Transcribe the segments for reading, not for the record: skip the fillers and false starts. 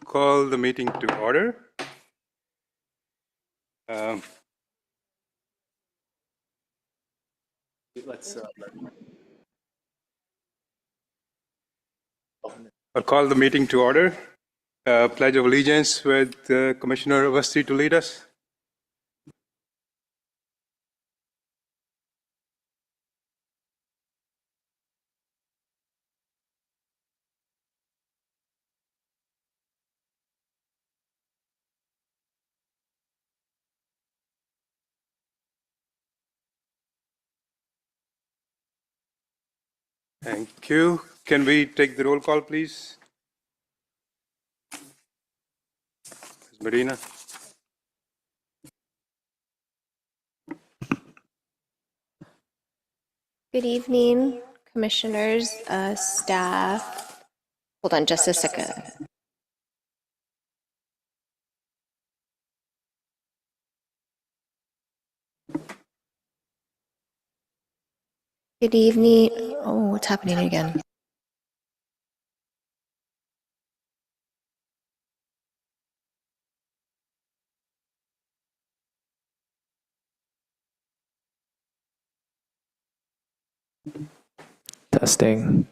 call the meeting to order. I'll call the meeting to order. Pledge of Allegiance with Commissioner Avasti to lead us. Thank you. Can we take the roll call, please? Ms. Marina. Good evening, commissioners, staff. Hold on just a second. Good evening. Oh, what's happening again? Testing.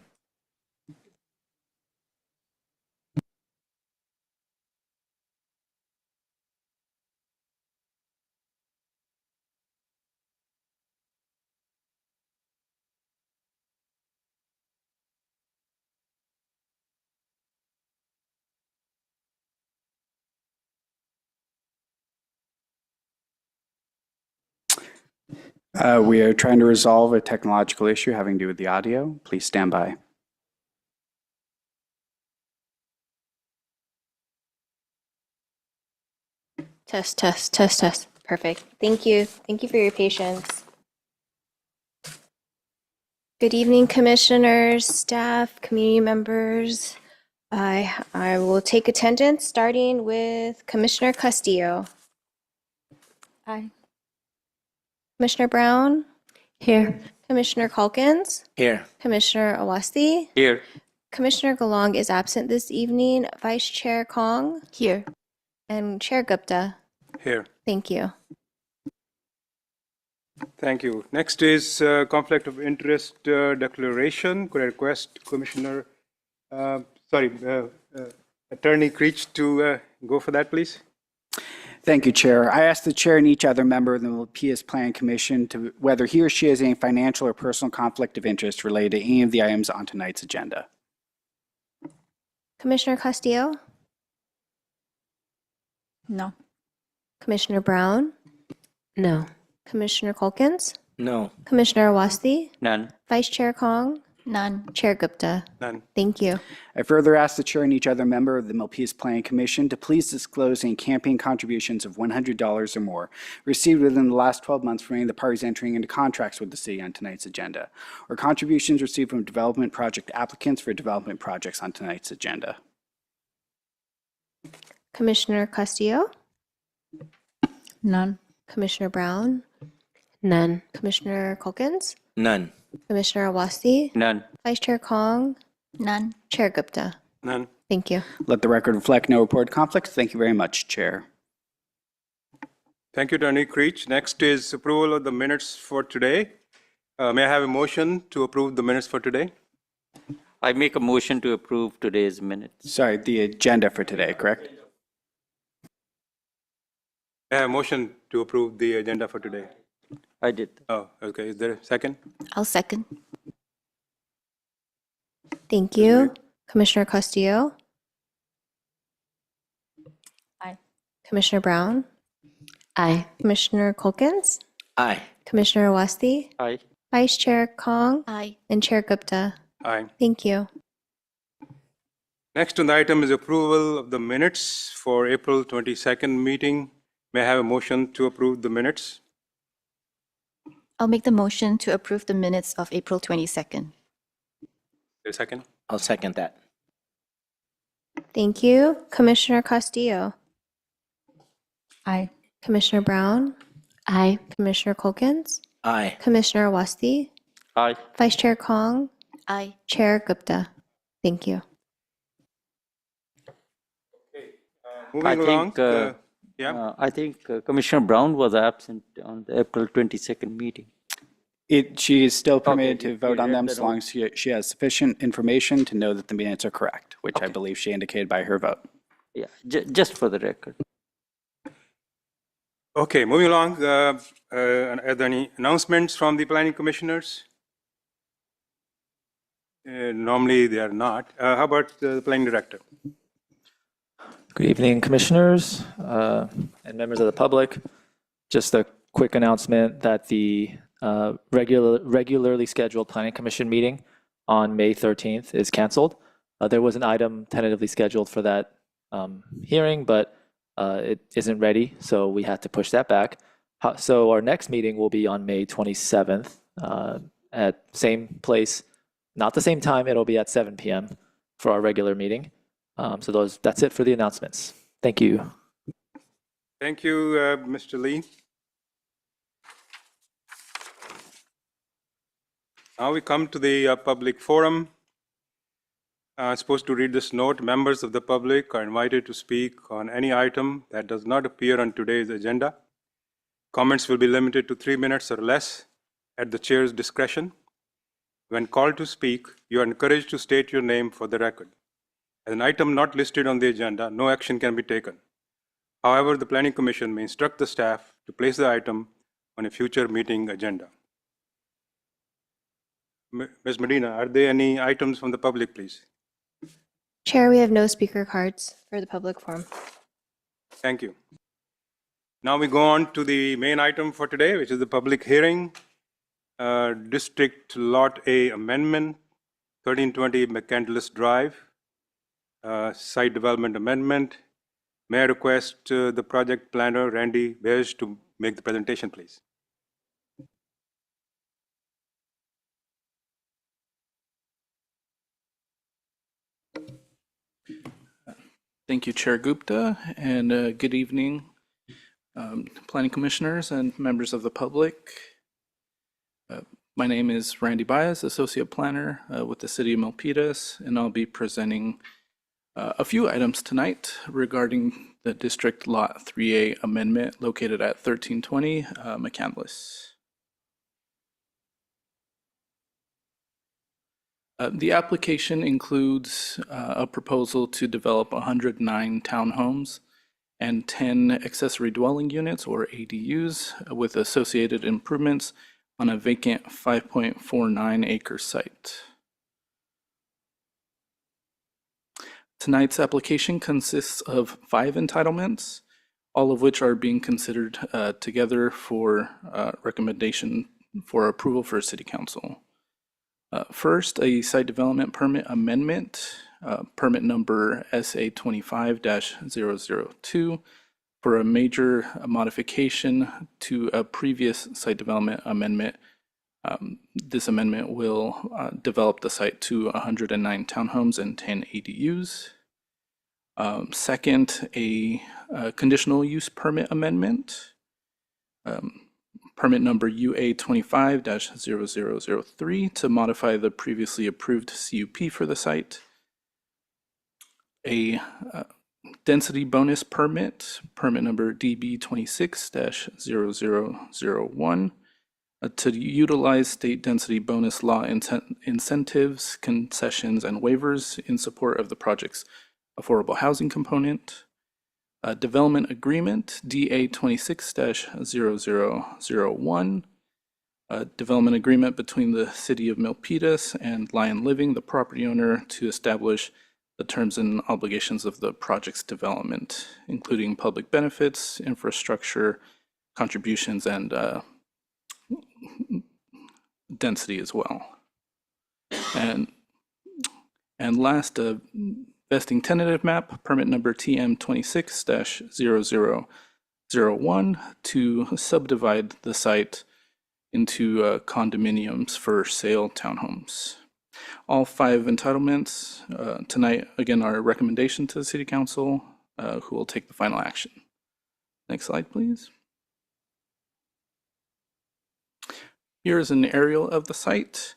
We are trying to resolve a technological issue having to do with the audio. Please stand by. Test, test, test, test. Perfect. Thank you. Thank you for your patience. Good evening, commissioners, staff, community members. I will take attendance starting with Commissioner Castillo. Aye. Commissioner Brown. Here. Commissioner Calkins. Here. Commissioner Awasti. Here. Commissioner Galong is absent this evening. Vice Chair Kong. Here. And Chair Gupta. Here. Thank you. Thank you. Next is conflict of interest declaration. Could I request Commissioner, Attorney Creech to go for that, please? Thank you, Chair. I ask the Chair and each other member of the Milpitas Planning Commission to whether he or she has any financial or personal conflict of interest related to any of the items on tonight's agenda. Commissioner Castillo. No. Commissioner Brown. No. Commissioner Calkins. No. Commissioner Awasti. None. Vice Chair Kong. None. Chair Gupta. None. Thank you. I further ask the Chair and each other member of the Milpitas Planning Commission to please disclose any campaign contributions of $100 or more received within the last 12 months from any of the parties entering into contracts with the city on tonight's agenda, or contributions received from development project applicants for development projects on tonight's agenda. Commissioner Castillo. None. Commissioner Brown. None. Commissioner Calkins. None. Commissioner Awasti. None. Vice Chair Kong. None. Chair Gupta. None. Thank you. Let the record reflect no reported conflicts. Thank you very much, Chair. Thank you, Attorney Creech. Next is approval of the minutes for today. May I have a motion to approve the minutes for today? I make a motion to approve today's minutes. Sorry, the agenda for today, correct? I have a motion to approve the agenda for today. I did. Oh, okay. Is there a second? I'll second. Thank you. Commissioner Castillo. Aye. Commissioner Brown. Aye. Commissioner Calkins. Aye. Commissioner Awasti. Aye. Vice Chair Kong. Aye. And Chair Gupta. Aye. Thank you. Next on the item is approval of the minutes for April 22nd meeting. May I have a motion to approve the minutes? I'll make the motion to approve the minutes of April 22nd. A second? I'll second that. Thank you. Commissioner Castillo. Aye. Commissioner Brown. Aye. Commissioner Calkins. Aye. Commissioner Awasti. Aye. Vice Chair Kong. Aye. Chair Gupta. Thank you. Okay. Moving along, yeah. I think Commissioner Brown was absent on the April 22nd meeting. She is still permitted you- to vote you on read them the as long as she has sufficient information to know that the minutes are correct, which I believe she indicated by her vote. Yeah, just for the record. Okay, moving along, are there any announcements from the planning commissioners? Normally they are not. How about the planning director? Good evening, commissioners and members of the public. Just a quick announcement that the regularly scheduled planning commission meeting on May 13th is canceled. There was an item tentatively scheduled for that hearing, but it isn't ready, so we had to push that back. So our next meeting will be on May 27th at same place, not the same time. It'll be at 7 p.m. for our regular meeting. So that's it for the announcements. Thank you. Thank you, Mr. Lee. Now we come to the public forum. I'm supposed to read this note. Members of the public are invited to speak on any item that does not appear on today's agenda. Comments will be limited to 3 minutes or less at the chair's discretion. When called to speak, you are encouraged to state your name for the record. As an item not listed on the agenda, no action can be taken. However, the Planning Commission may instruct the staff to place the item on a future meeting agenda. Ms. Medina, are there any items from the public, please? Chair, we have no speaker cards for the public forum. Thank you. Now we go on to the main item for today, which is the public hearing. District Lot A Amendment, 1320 McCandless Drive, Site Development Amendment. May I request the project planner, Randy Beige, to make the presentation, please. Thank you, Chair Gupta, and good evening, planning commissioners and members of the public. My name is Randy Baez, Associate Planner with the City of Milpitas, and I'll be presenting a few items tonight regarding the District Lot 3A amendment located at 1320 McCandless. The application includes a proposal to develop 109 townhomes and 10 accessory dwelling units, or ADUs, with associated improvements on a vacant 5.49 acre site. Tonight's application consists of 5 entitlements, all of which are being considered together for recommendation for approval for City Council. First, a site development permit amendment, permit number SA25-002, for a major modification to a previous site development amendment. This amendment will develop the site to 109 townhomes and 10 ADUs. Second, a conditional use permit amendment, permit number UA25-0003, to modify the previously approved CUP for the site. A density bonus permit, permit number DB26-0001, to utilize state density bonus law incentives, concessions, and waivers in support of the project's affordable housing component. Development agreement, DA26-0001, development agreement between the City of Milpitas and Lion Living, the property owner, to establish the terms and obligations of the project's development, including public benefits, infrastructure, contributions, and density as well. And last, vesting tentative map, permit number TM26-0001, to subdivide the site into condominiums for sale townhomes. All 5 entitlements tonight, again, are a recommendation to the City Council, who will take the final action. Next slide, please. Here is an aerial of the site.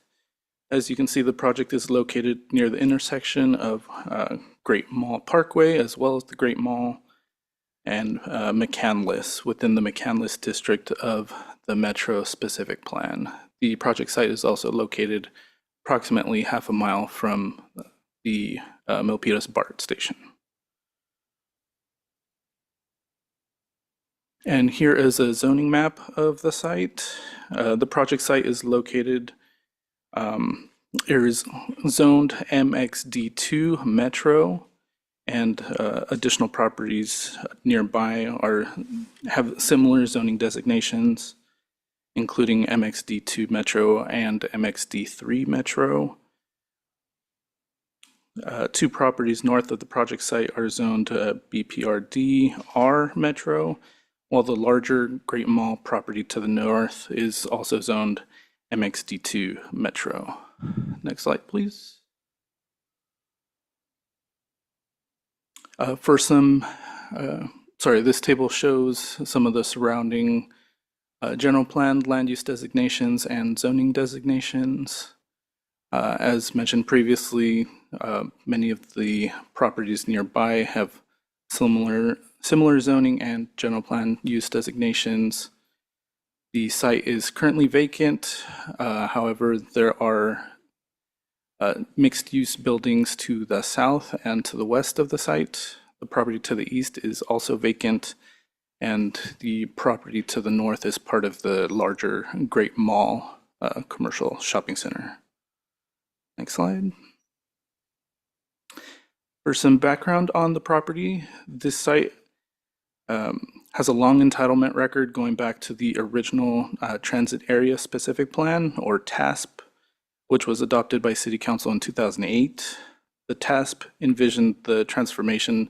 As you can see, the project is located near the intersection of Great Mall Parkway as well as the Great Mall. and McCandless within the McCandless district of the Metro Specific Plan. The project site is also located approximately half a mile from the Milpitas BART station. And here is a zoning map of the site. The project site is located, it is zoned MXD2 Metro, and additional properties nearby have similar zoning designations, including MXD2 Metro and MXD3 Metro. Two properties north of the project site are zoned BPRD R Metro, while the larger Great Mall property to the north is also zoned MXD2 Metro. Next slide, please. This table shows some of the surrounding general plan, land use designations, and zoning designations. As mentioned previously, many of the properties nearby have similar zoning and general plan use designations. The site is currently vacant. However, there are mixed-use buildings to the south and to the west of the site. The property to the east is also vacant, and the property to the north is part of the larger Great Mall commercial shopping center. Next slide. For some background on the property, this site has a long entitlement record going back to the original Transit Area Specific Plan, or TASP, which was adopted by City Council in 2008. The TASP envisioned the transformation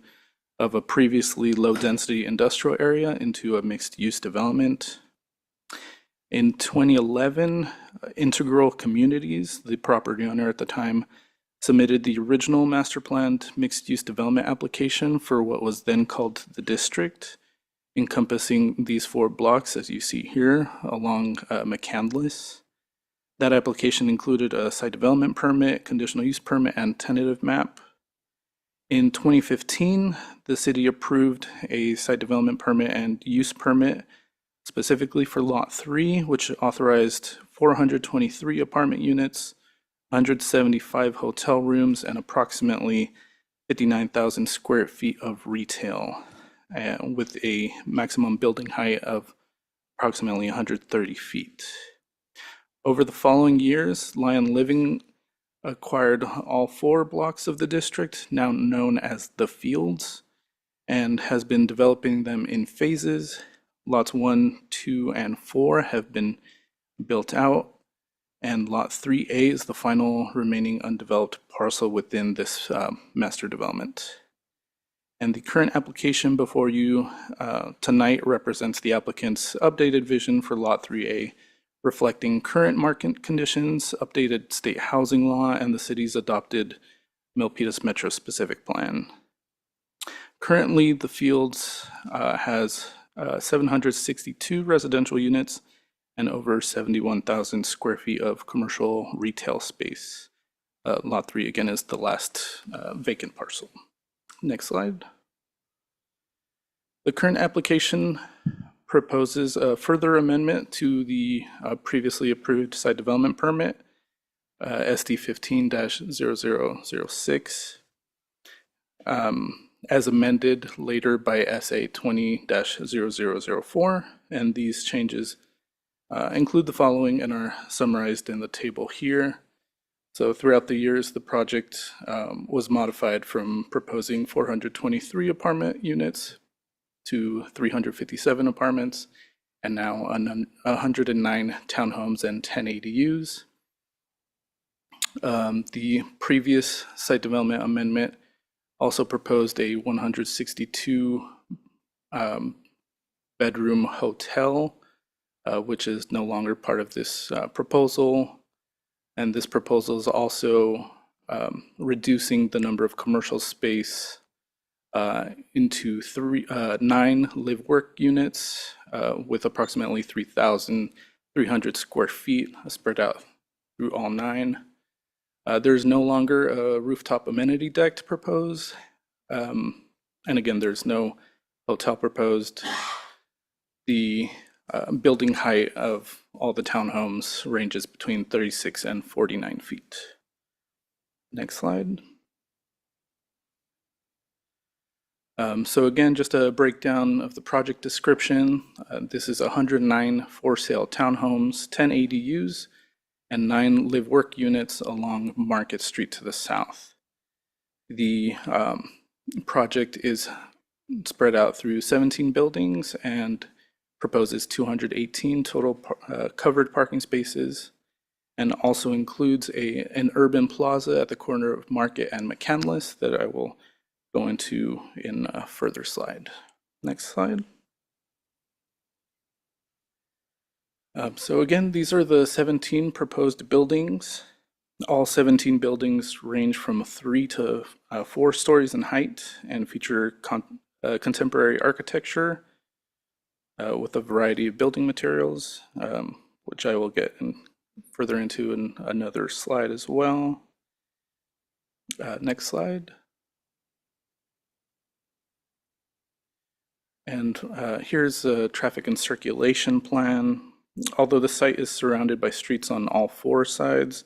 of a previously low-density industrial area into a mixed-use development. In 2011, Integral Communities, the property owner at the time, submitted the original master planned mixed-use development application for what was then called the district, encompassing these 4 blocks, as you see here, along McCandless. That application included a site development permit, conditional use permit, and tentative map. In 2015, the city approved a site development permit and use permit specifically for Lot 3, which authorized 423 apartment units, 175 hotel rooms, and approximately 59,000 square feet of retail, with a maximum building height of approximately 130 feet. Over the following years, Lion Living acquired all 4 blocks of the district, now known as the Fields, and has been developing them in phases. Lots 1, 2, and 4 have been built out, and Lot 3A is the final remaining undeveloped parcel within this master development. And the current application before you tonight represents the applicant's updated vision for Lot 3A, reflecting current market conditions, updated state housing law, and the city's adopted Milpitas Metro Specific Plan. Currently, the Fields has 762 residential units and over 71,000 square feet of commercial retail space. Lot 3, again, is the last vacant parcel. Next slide. The current application proposes a further amendment to the previously approved site development permit, SD 15-0006, as amended later by SA 20-0004, and these changes include the following and are summarized in the table here. So throughout the years, the project was modified from proposing 423 apartment units to 357 apartments, and now 109 townhomes and 10 ADUs. The previous site development amendment also proposed a 162 bedroom hotel, which is no longer part of this proposal. And this proposal is also reducing the number of commercial space into 9 live-work units with approximately 3,300 square feet spread out through all 9. There's no longer a rooftop amenity deck to propose. And again, there's no hotel proposed. The building height of all the townhomes ranges between 36 and 49 feet. Next slide. So again, just a breakdown of the project description. This is 109 for-sale townhomes, 10 ADUs, and 9 live-work units along Market Street to the south. The project is spread out through 17 buildings and proposes 218 total covered parking spaces, and also includes an urban plaza at the corner of Market and McCandless that I will go into in a further slide. Next slide. So again, these are the 17 proposed buildings. All 17 buildings range from 3 to 4 stories in height and feature contemporary architecture with a variety of building materials, which I will get further into in another slide as well. Next slide. And here's a traffic and circulation plan. Although the site is surrounded by streets on all 4 sides,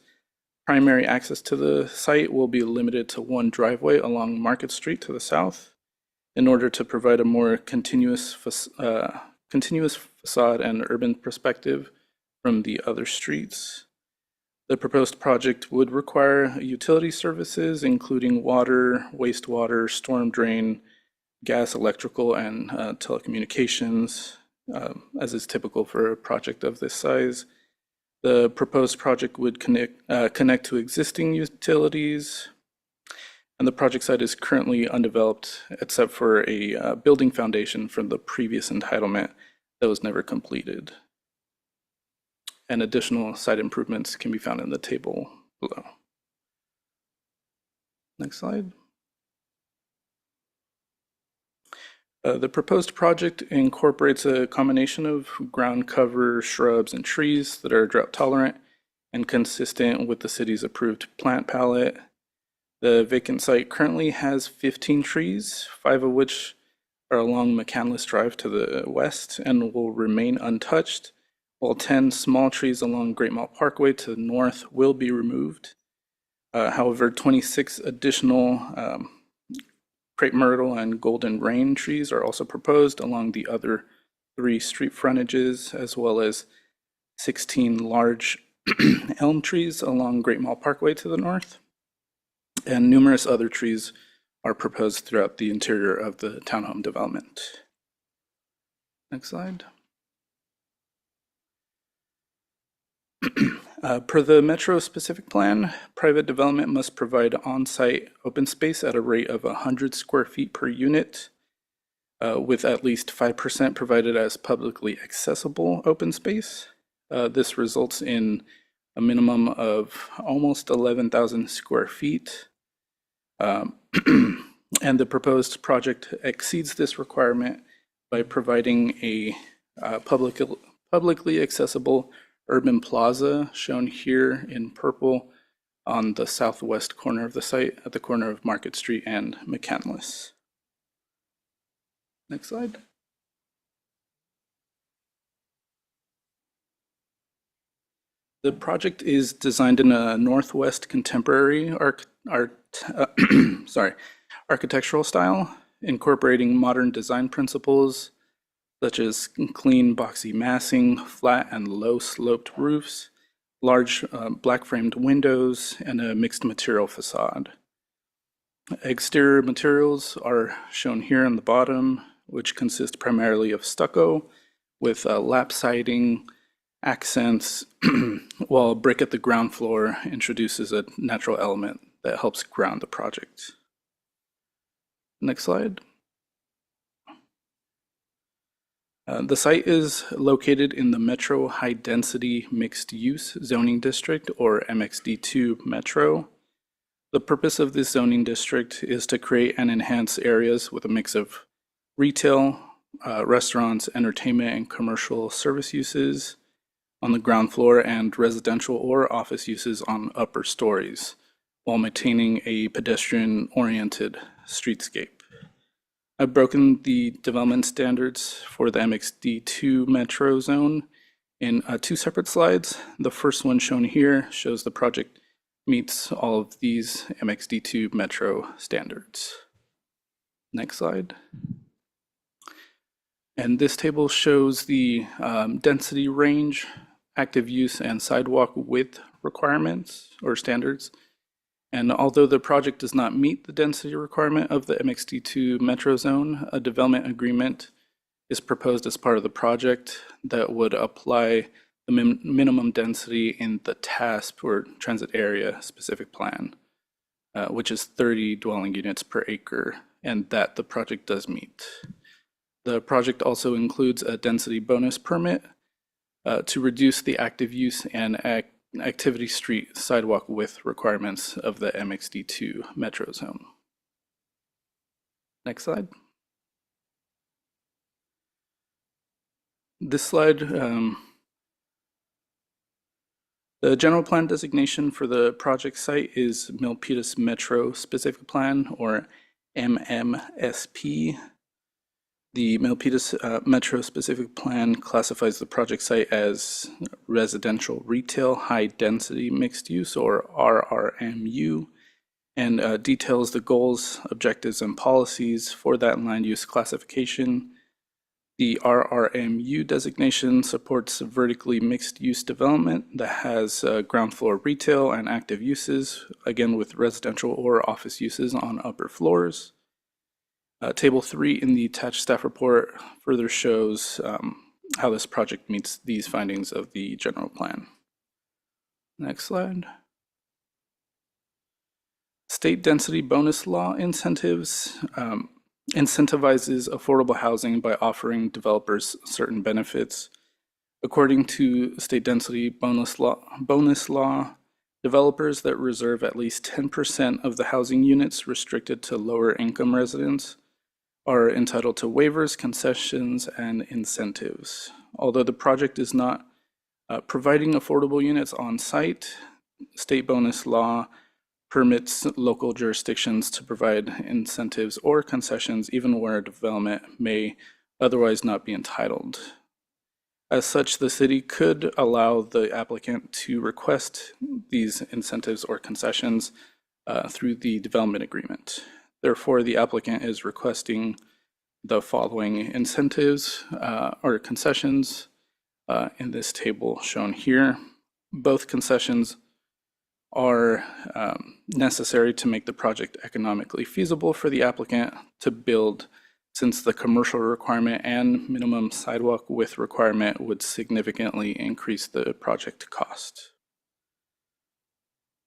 primary access to the site will be limited to one driveway along Market Street to the south in order to provide a more continuous facade and urban perspective from the other streets. The proposed project would require utility services, including water, wastewater, storm drain, gas, electrical, and telecommunications, as is typical for a project of this size. The proposed project would connect to existing utilities, and the project site is currently undeveloped except for a building foundation from the previous entitlement that was never completed. And additional site improvements can be found in the table below. Next slide. The proposed project incorporates a combination of ground cover, shrubs, and trees that are drought tolerant and consistent with the city's approved plant palette. The vacant site currently has 15 trees, 5 of which are along McCandless Drive to the west and will remain untouched, while 10 small trees along Great Mall Parkway to the north will be removed. However, 26 additional crepe myrtle and golden rain trees are also proposed along the other 3 street frontages, as well as 16 large elm trees along Great Mall Parkway to the north. And numerous other trees are proposed throughout the interior of the townhome development. Next slide. Per the Metro specific plan, private development must provide on-site open space at a rate of 100 square feet per unit, with at least 5% provided as publicly accessible open space. This results in a minimum of almost 11,000 square feet. And the proposed project exceeds this requirement by providing a publicly accessible urban plaza, shown here in purple, on the southwest corner of the site at the corner of Market Street and McCandless. Next slide. The project is designed in a Northwest contemporary architectural style, incorporating modern design principles such as clean boxy massing, flat and low sloped roofs, large black framed windows, and a mixed material facade. Exterior materials are shown here on the bottom, which consist primarily of stucco with lap siding, accents, while brick at the ground floor introduces a natural element that helps ground the project. Next slide. The site is located in the Metro High Density Mixed Use Zoning District, or MXD2 Metro. The purpose of this zoning district is to create and enhance areas with a mix of retail, restaurants, entertainment, and commercial service uses on the ground floor and residential or office uses on upper stories, while maintaining a pedestrian-oriented streetscape. I've broken the development standards for the MXD2 metro zone in 2 separate slides. The first one shown here shows the project meets all of these MXD2 metro standards. Next slide. And this table shows the density range, active use, and sidewalk width requirements or standards. And although the project does not meet the density requirement of the MXD2 metro zone, a development agreement is proposed as part of the project that would apply the minimum density in the TASP or transit area specific plan, which is 30 dwelling units per acre, and that the project does meet. The project also includes a density bonus permit to reduce the active use and activity street sidewalk width requirements of the MXD2 metro zone. Next slide. This slide, the general plan designation for the project site is Milpitas Metro Specific Plan, or MMSP. The Milpitas Metro Specific Plan classifies the project site as residential retail high density mixed use, or RRMU, and details the goals, objectives, and policies for that land use classification. The RRMU designation supports vertically mixed use development that has ground floor retail and active uses, again with residential or office uses on upper floors. Table 3 in the attached staff report further shows how this project meets these findings of the general plan. Next slide. State density bonus law incentives incentivizes affordable housing by offering developers certain benefits. According to state density bonus law, developers that reserve at least 10% of the housing units restricted to lower income residents are entitled to waivers, concessions, and incentives. Although the project is not providing affordable units on site, state bonus law permits local jurisdictions to provide incentives or concessions even where development may otherwise not be entitled. As such, the city could allow the applicant to request these incentives or concessions through the development agreement. Therefore, the applicant is requesting the following incentives or concessions in this table shown here. Both concessions are necessary to make the project economically feasible for the applicant to build, since the commercial requirement and minimum sidewalk width requirement would significantly increase the project cost.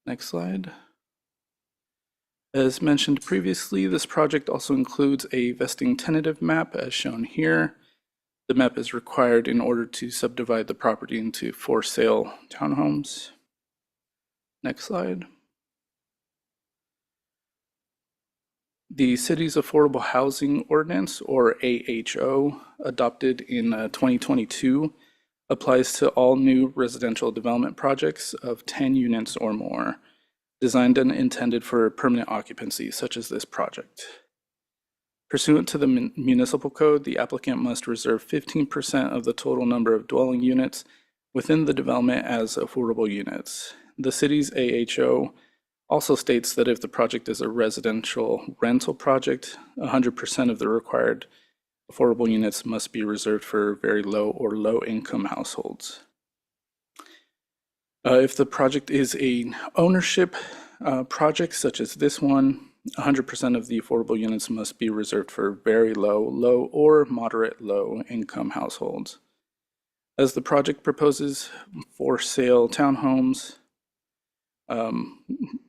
Next slide. As mentioned previously, this project also includes a vesting tentative map as shown here. The map is required in order to subdivide the property into for sale townhomes. Next slide. The city's Affordable Housing Ordinance, or AHO, adopted in 2022, applies to all new residential development projects of 10 units or more, designed and intended for permanent occupancy, such as this project. Pursuant to the municipal code, the applicant must reserve 15% of the total number of dwelling units within the development as affordable units. The city's AHO also states that if the project is a residential rental project, 100% of the required affordable units must be reserved for very low or low income households. If the project is a ownership project such as this one, 100% of the affordable units must be reserved for very low, low, or moderate low income households. As the project proposes for sale townhomes,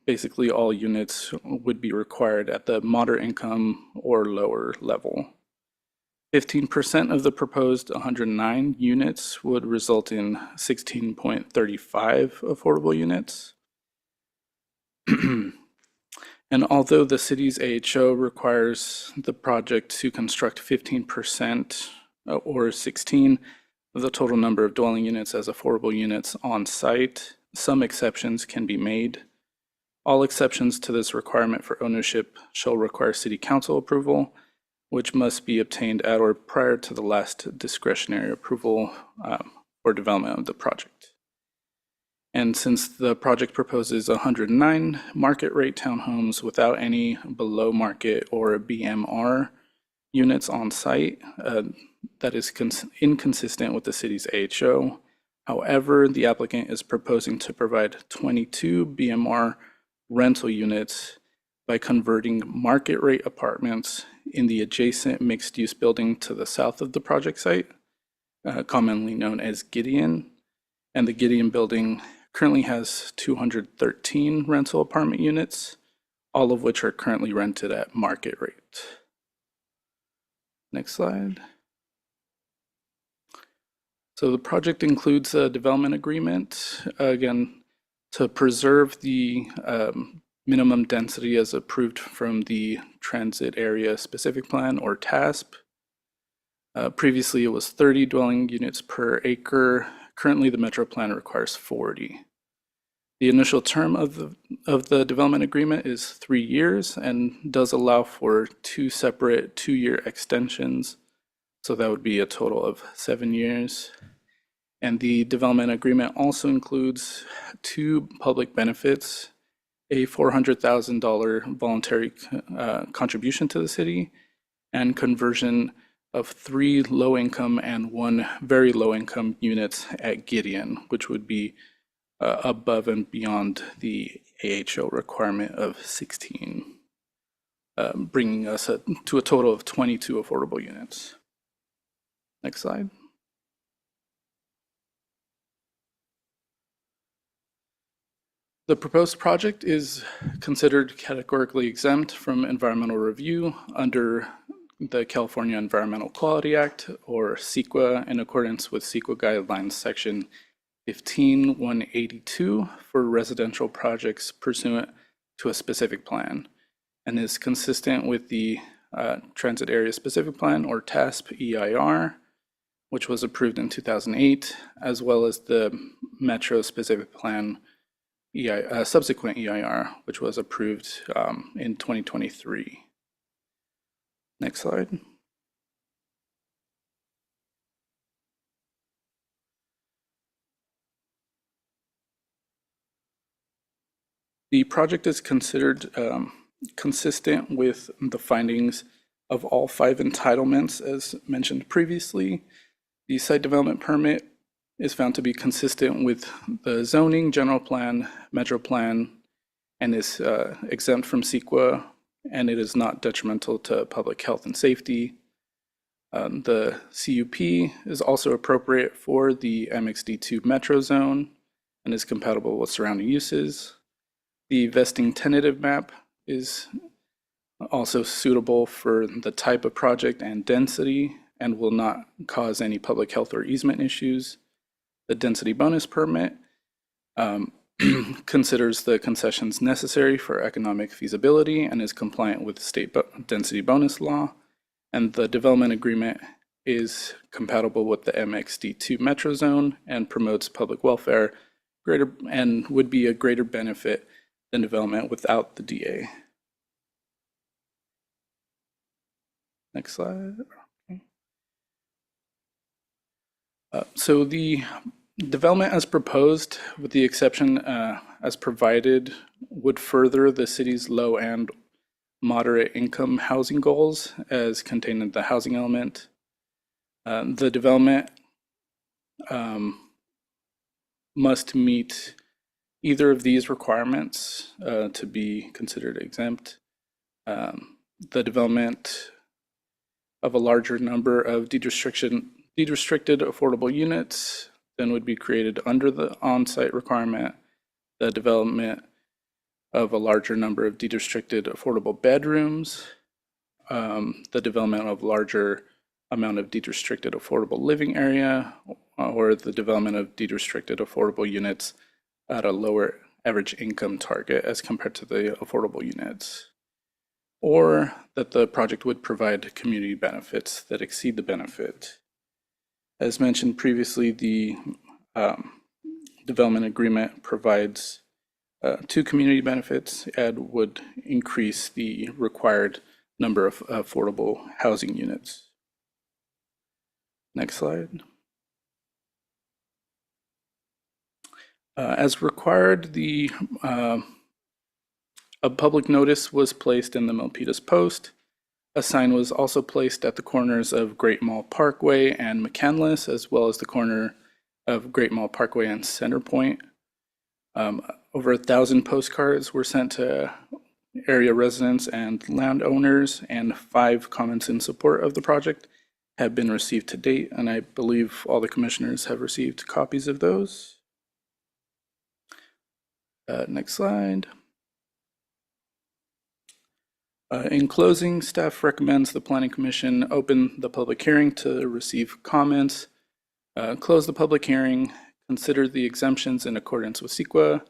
basically all units would be required at the moderate income or lower level. 15% of the proposed 109 units would result in 16.35 affordable units. And although the city's AHO requires the project to construct 15% or 16 of the total number of dwelling units as affordable units on site, some exceptions can be made. All exceptions to this requirement for ownership shall require city council approval, which must be obtained at or prior to the last discretionary approval for development of the project. And since the project proposes 109 market rate townhomes without any below market or BMR units on site, that is inconsistent with the city's AHO. However, the applicant is proposing to provide 22 BMR rental units by converting market rate apartments in the adjacent mixed-use building to the south of the project site, commonly known as Gideon. And the Gideon building currently has 213 rental apartment units, all of which are currently rented at market rate. Next slide. So the project includes a development agreement, again, to preserve the minimum density as approved from the Transit Area Specific Plan, or TASP. Previously, it was 30 dwelling units per acre. Currently, the Metro Plan requires 40. The initial term of the development agreement is 3 years and does allow for 2 separate 2-year extensions. So that would be a total of 7 years. And the development agreement also includes 2 public benefits: a $400,000 voluntary contribution to the city, and conversion of 3 low-income and 1 very low-income units at Gideon, which would be above and beyond the AHO requirement of 16, bringing us to a total of 22 affordable units. Next slide. The proposed project is considered categorically exempt from environmental review under the California Environmental Quality Act, or CEQA, in accordance with CEQA guidelines section 15182 for residential projects pursuant to a specific plan, and is consistent with the Transit Area Specific Plan, or TASP EIR, which was approved in 2008, as well as the Metro Specific Plan subsequent EIR, which was approved in 2023. Next slide. The project is considered consistent with the findings of all 5 entitlements as mentioned previously. The site development permit is found to be consistent with the zoning, general plan, metro plan, and is exempt from CEQA, and it is not detrimental to public health and safety. The CUP is also appropriate for the MXD2 metro zone and is compatible with surrounding uses. The vesting tentative map is also suitable for the type of project and density and will not cause any public health or easement issues. The density bonus permit considers the concessions necessary for economic feasibility and is compliant with state density bonus law. And the development agreement is compatible with the MXD2 metro zone and promotes public welfare and would be a greater benefit than development without the DA. Next slide. Okay. So the development as proposed, with the exception as provided, would further the city's low and moderate income housing goals as contained in the housing element. The development must meet either of these requirements to be considered exempt. The development of a larger number of deed-restricted affordable units then would be created under the on-site requirement. The development of a larger number of deed-restricted affordable bedrooms, the development of larger amount of deed-restricted affordable living area, or the development of deed-restricted affordable units at a lower average income target as compared to the affordable units, or that the project would provide community benefits that exceed the benefit. As mentioned previously, the development agreement provides 2 community benefits and would increase the required number of affordable housing units. Next slide. As required, a public notice was placed in the Milpitas Post. A sign was also placed at the corners of Great Mall Parkway and McCandless, as well as the corner of Great Mall Parkway and Centerpoint. Over 1,000 postcards were sent to area residents and landowners, and 5 comments in support of the project have been received to date, and I believe all the commissioners have received copies of those. Next slide. In closing, staff recommends the Planning Commission open the public hearing to receive comments, close the public hearing, consider the exemptions in accordance with CEQA,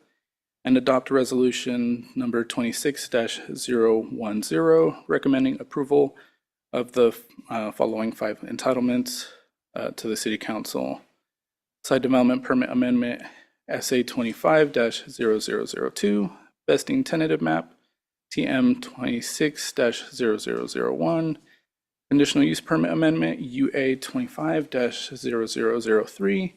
and adopt resolution number 26-010, recommending approval of the following 5 entitlements to the City Council. Site Development Permit Amendment SA 25-0002, Vesting Tentative Map, TM 26-0001, Conditional Use Permit Amendment UA 25-0003,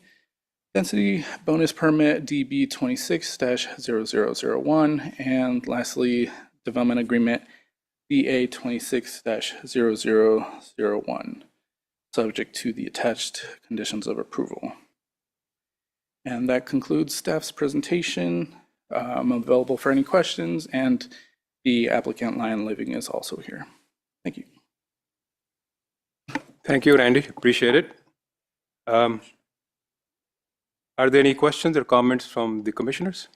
Density Bonus Permit DB 26-0001, and lastly, Development Agreement DA 26-0001, subject to the attached conditions of approval. And that concludes staff's presentation. I'm available for any questions, and the applicant Lion Living is also here. Thank you. Thank you, Randy. Appreciate it. Are there any questions or comments from the commissioners?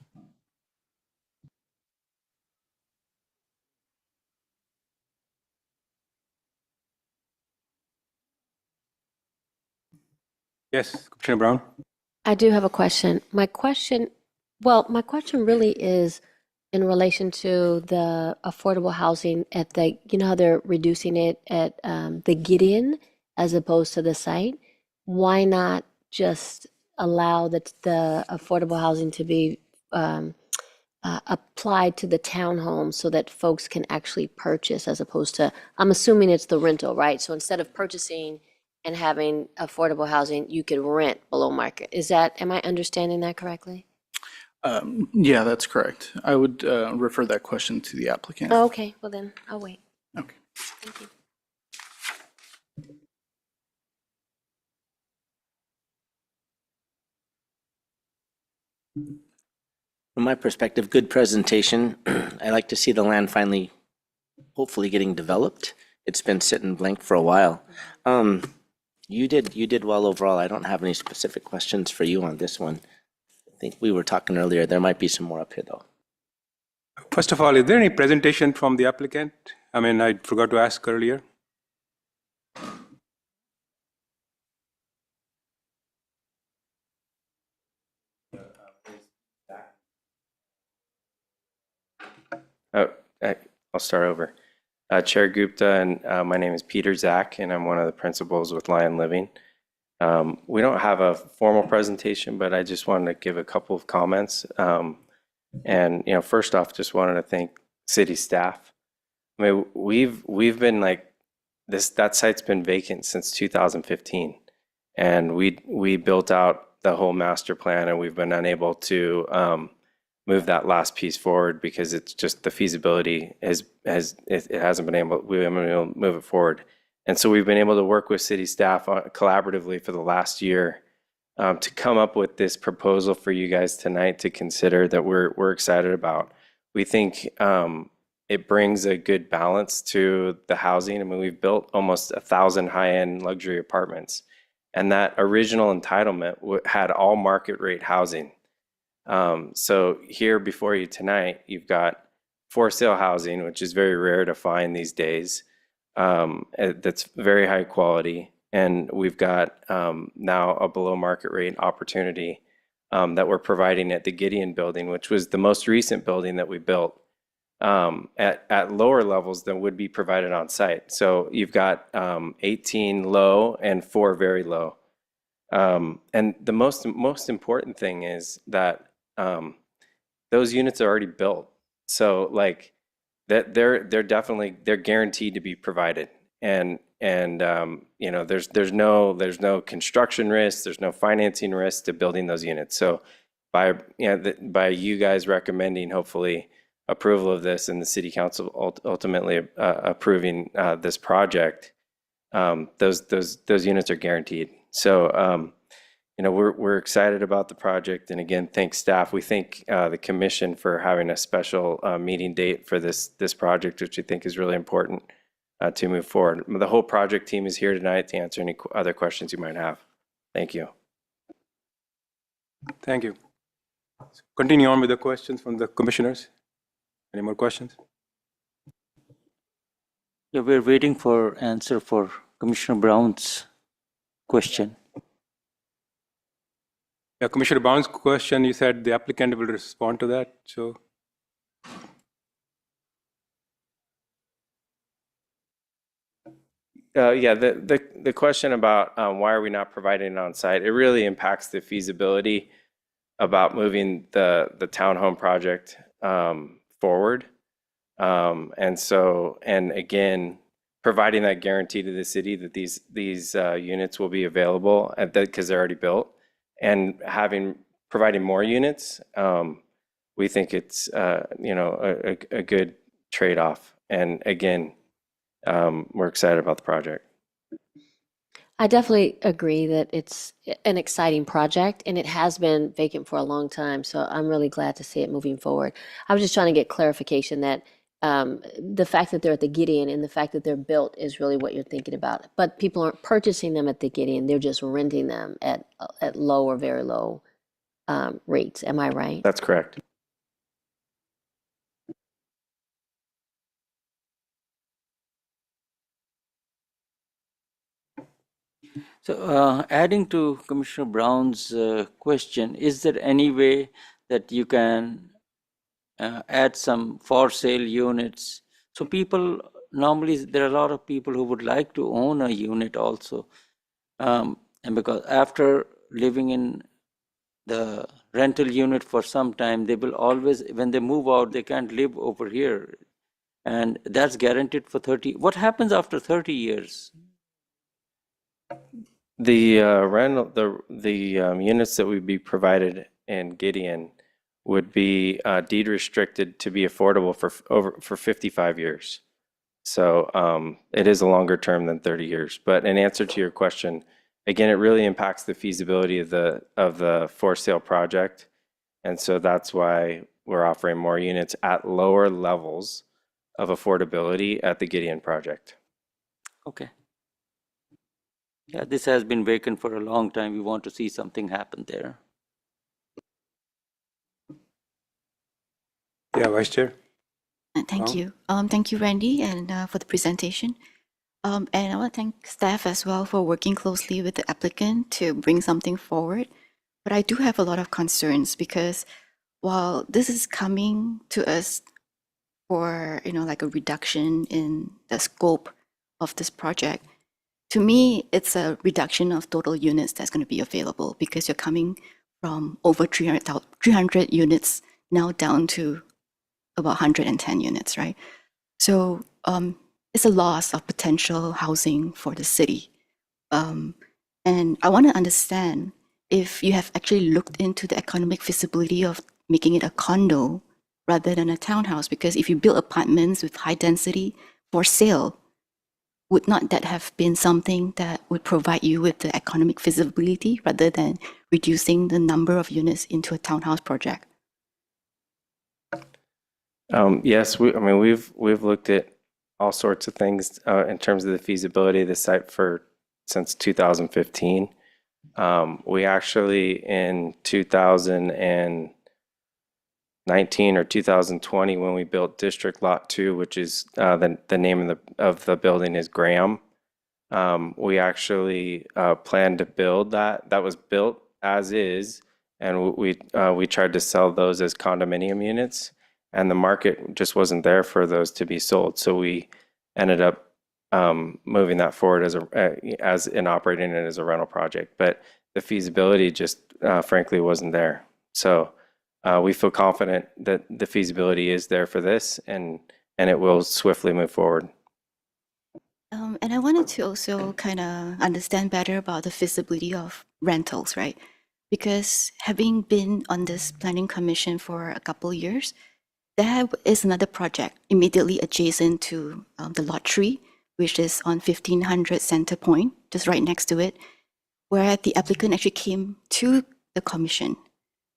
Yes, Commissioner Brown. I do have a question. My question really is in relation to the affordable housing at the, you know how they're reducing it at the Gideon as opposed to the site? Why not just allow the affordable housing to be applied to the townhome so that folks can actually purchase as opposed to, I'm assuming it's the rental, right? So instead of purchasing and having affordable housing, you could rent below market. Am I understanding that correctly? Yeah, that's correct. I would refer that question to the applicant. Oh, okay, well then, I'll wait. Okay. Thank you. From my perspective, good presentation. I like to see the land finally, hopefully getting developed. It's been sitting blank for a while. You did well overall. I don't have any specific questions for you on this one. I think we were talking earlier, there might be some more up here though. First of all, is there any presentation from the applicant? I mean, I forgot to ask earlier. I'll start over. Chair Gupta, and my name is Peter Zach, and I'm one of the principals with Lion Living. We don't have a formal presentation, but I just wanted to give a couple of comments. And first off, just wanted to thank city staff. I mean, we've been like this. That site's been vacant since 2015, and we built out the whole master plan, and we've been unable to move that last piece forward because it's just the feasibility it hasn't been able. We haven't been able to move it forward. And so we've been able to work with city staff collaboratively for the last year to come up with this proposal for you guys tonight to consider that we're excited about. We think it brings a good balance to the housing. I mean, we've built almost 1,000 high-end luxury apartments, and that original entitlement had all market rate housing. So here before you tonight, you've got for sale housing, which is very rare to find these days. That's very high quality, and we've got now a below market rate opportunity that we're providing at the Gideon building, which was the most recent building that we built at lower levels than would be provided on site. So you've got 18 low and 4 very low. And the most important thing is that those units are already built. So like that they're definitely, they're guaranteed to be provided. And you know, there's no construction risk, there's no financing risk to building those units. So by, you know, by you guys recommending hopefully approval of this and the city council ultimately approving this project, those units are guaranteed. So you know, we're excited about the project, and again, thanks staff. We thank the commission for having a special meeting date for this project, which we think is really important to move forward. The whole project team is here tonight to answer any other questions you might have. Thank you. Thank you. Continue on with the questions from the commissioners. Any more questions? Yeah, we're waiting for answer for Commissioner Brown's question. Yeah, Commissioner Brown's question, you said the applicant will respond to that, so. Yeah, the question about why are we not providing it on site, it really impacts the feasibility about moving the townhome project forward. And again, providing that guarantee to the city that these units will be available at that, because they're already built, and providing more units, we think it's you know, a good trade-off. And again, we're excited about the project. I definitely agree that it's an exciting project, and it has been vacant for a long time. So I'm really glad to see it moving forward. I was just trying to get clarification that the fact that they're at the Gideon and the fact that they're built is really what you're thinking about. But people aren't purchasing them at the Gideon; they're just renting them at low or very low rates. Am I right? That's correct. So adding to Commissioner Brown's question, is there any way that you can add some for sale units? So people, normally there are a lot of people who would like to own a unit also. And because after living in the rental unit for some time, they will always, when they move out, they can't live over here. And that's guaranteed for 30. What happens after 30 years? The rental, the units that would be provided in Gideon would be deed restricted to be affordable for 55 years. So it is a longer term than 30 years. But in answer to your question, again, it really impacts the feasibility of the for sale project, and so that's why we're offering more units at lower levels of affordability at the Gideon project. Okay. Yeah, this has been vacant for a long time. We want to see something happen there. Yeah, Vice Chair. Thank you. Thank you, Randy, and for the presentation. And I want to thank staff as well for working closely with the applicant to bring something forward. But I do have a lot of concerns because while this is coming to us for, you know, like a reduction in the scope of this project, to me, it's a reduction of total units that's going to be available because you're coming from over 300 units now down to about 110 units, right? So it's a loss of potential housing for the city. And I want to understand if you have actually looked into the economic feasibility of making it a condo rather than a townhouse, because if you build apartments with high density for sale, would not that have been something that would provide you with the economic feasibility rather than reducing the number of units into a townhouse project? Yes, I mean we've looked at all sorts of things in terms of the feasibility of the site since 2015. We actually in 2019 or 2020, when we built District Lot 2, which is the name of the building is Graham, we actually planned to build that. That was built as is, and we tried to sell those as condominium units, and the market just wasn't there for those to be sold. So we ended up moving that forward as in operating it as a rental project. But the feasibility just frankly wasn't there. So we feel confident that the feasibility is there for this, and and it will swiftly move forward. And I wanted to also kind of understand better about the feasibility of rentals, right? Because having been on this planning commission for a couple of years, there is another project immediately adjacent to the Lot 3, which is on 1500 Center Point, just right next to it, where the applicant actually came to the commission.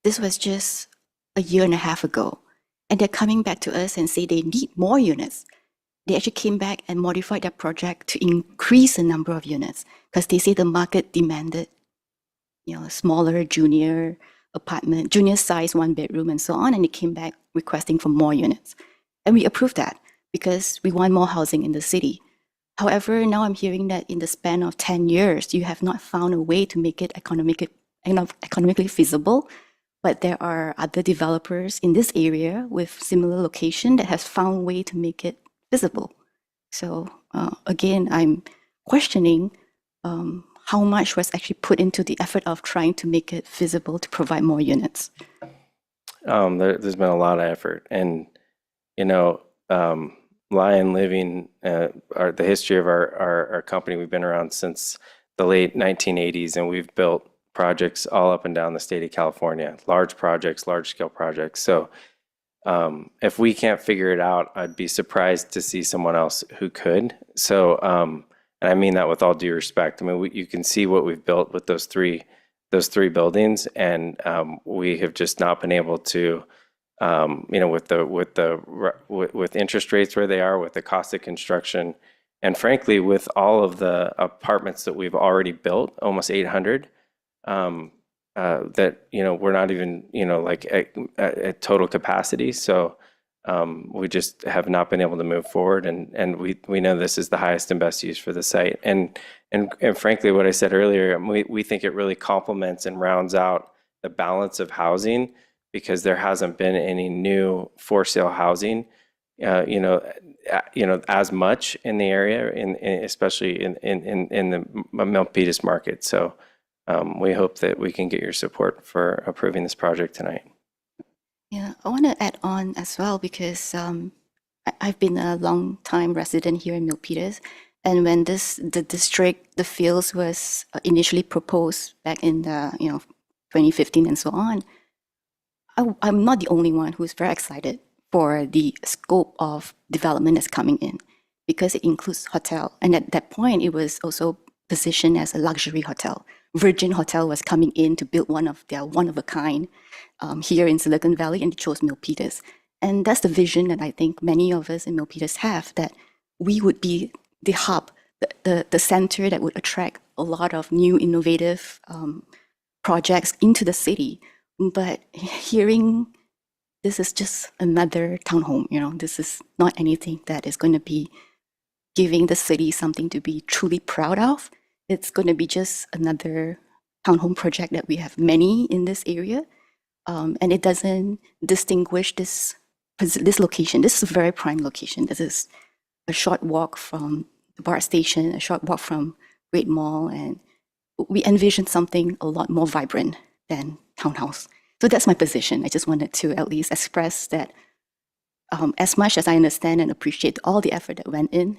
This was just a year and a half ago. And they're coming back to us and say they need more units. They actually came back and modified their project to increase the number of units because they say the market demanded, smaller junior apartment, junior size, 1 bedroom and so on. And they came back requesting for more units. And we approved that because we want more housing in the city. However, now I'm hearing that in the span of 10 years, you have not found a way to make it economically feasible. But there are other developers in this area with similar location that has found a way to make it visible. So again, I'm questioning how much was actually put into the effort of trying to make it visible to provide more units. There's been a lot of effort, and Lion Living, the history of our company, we've been around since the late 1980s, and we've built projects all up and down the state of California, large projects, large scale projects. So if we can't figure it out, I'd be surprised to see someone else who could. So, and I mean that with all due respect. I mean, you can see what we've built with those three buildings, and we have just not been able to, with interest rates where they are, with the cost of construction, and frankly, with all of the apartments that we've already built, almost 800. That we're not even like at total capacity, so we just have not been able to move forward, and we know this is the highest and best use for the site, and frankly, what I said earlier, we think it really complements and rounds out the balance of housing, because there hasn't been any new for sale housing as much in the area, especially in the Milpitas market. So we hope that we can get your support for approving this project tonight. Yeah, I want to add on as well because I've been a long time resident here in Milpitas, and when the district, the fields was initially proposed back in the 2015 and so on, I'm not the only one who's very excited for the scope of development that's coming in, because it includes hotel, and at that point it was also positioned as a luxury hotel. Virgin Hotel was coming in to build one of a kind here in Silicon Valley, and they chose Milpitas. And that's the vision that I think many of us in Milpitas have, that we would be the hub, the center that would attract a lot of new innovative projects into the city. But hearing this is just another townhome, this is not anything that is going to be giving the city something to be truly proud of. It's going to be just another townhome project that we have many in this area. And it doesn't distinguish this location. This is a very prime location. This is a short walk from the BART station, a short walk from Great Mall, and we envision something a lot more vibrant than townhouse. So that's my position. I just wanted to at least express that as much as I understand and appreciate all the effort that went in,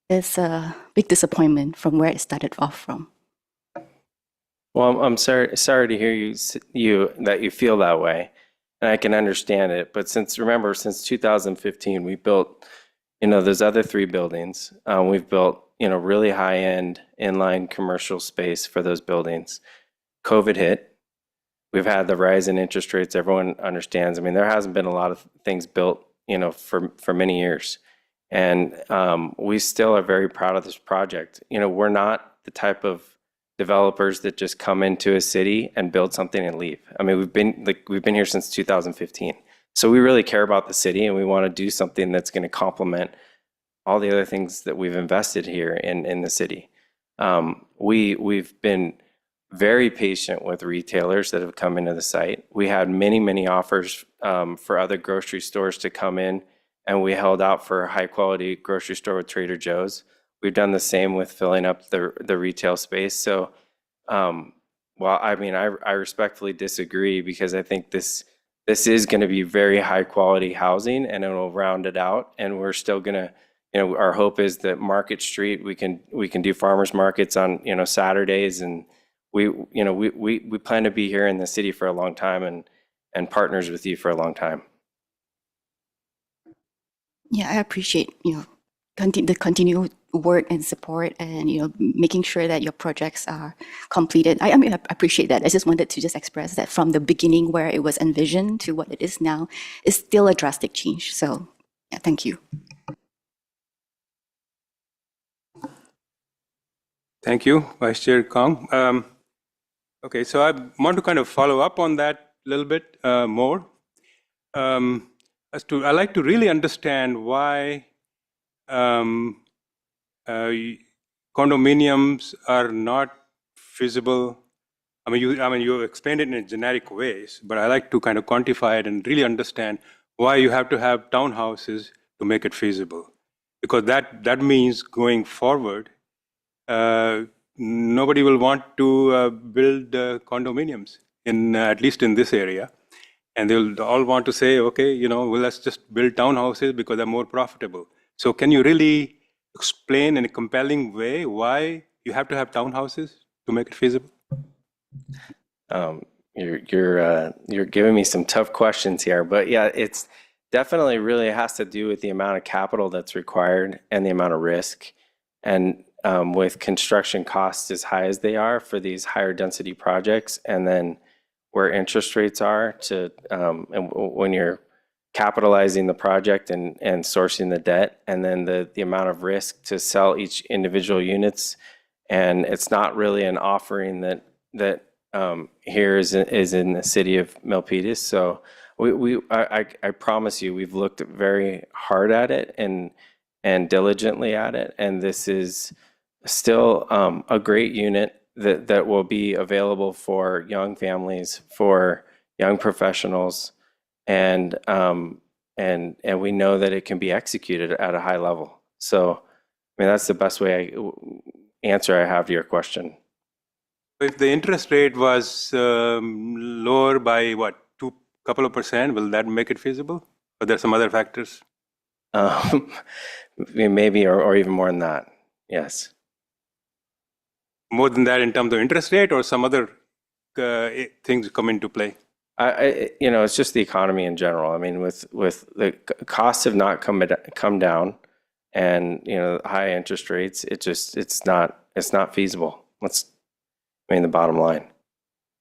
it's a big disappointment from where it started off from. Well, I'm sorry to hear that you feel that way, and I can understand it. But since 2015, we built, those other three buildings. We've built, really high-end inline commercial space for those buildings. COVID hit. We've had the rise in interest rates. Everyone understands. I mean, there hasn't been a lot of things built, for many years. And we still are very proud of this project. We're not the type of developers that just come into a city and build something and leave. I mean, we've been here since 2015. So we really care about the city, and we want to do something that's going to complement all the other things that we've invested here in the city. We've been very patient with retailers that have come into the site. We had many offers for other grocery stores to come in, and we held out for a high quality grocery store with Trader Joe's. We've done the same with filling up the retail space. So, I respectfully disagree, because I think this this is going to be very high quality housing, and it will round it out. And we're still going to, our hope is that Market Street, we can do farmers markets on, Saturdays, and we plan to be here in the city for a long time and partners with you for a long time. Yeah, I appreciate, the continued work and support and, making sure that your projects are completed. I appreciate that. I just wanted to just express that from the beginning where it was envisioned to what it is now is still a drastic change. So, yeah, thank you. Thank you, Vice Chair Kong. Okay, so I want to kind of follow up on that a little bit more. I like to really understand why condominiums are not feasible. I mean, you explained it in generic ways, but I like to kind of quantify it and really understand why you have to have townhouses to make it feasible. Because that means going forward, nobody will want to build condominiums at least in this area. And they'll all want to say, okay, well, let's just build townhouses because they're more profitable. So can you really explain in a compelling way why you have to have townhouses to make it feasible? You're giving me some tough questions here, but yeah, it's definitely really has to do with the amount of capital that's required and the amount of risk. And with construction costs as high as they are for these higher density projects, and then where interest rates are and when you're capitalizing the project and sourcing the debt, and then the amount of risk to sell each individual units. And it's not really an offering that here is in the city of Milpitas. So I promise you, we've looked very hard at it and diligently at it. And this is still a great unit that will be available for young families, for young professionals, and we know that it can be executed at a high level. So, I mean, that's the best answer I have to your question. If the interest rate was lower by couple of percent, will that make it feasible? Or there some other factors? Maybe, or even more than that. Yes. More than that in terms of interest rate, or some other things come into play? It's just the economy in general. I mean, with the costs have not come down, and high interest rates, it's not feasible. That's the bottom line.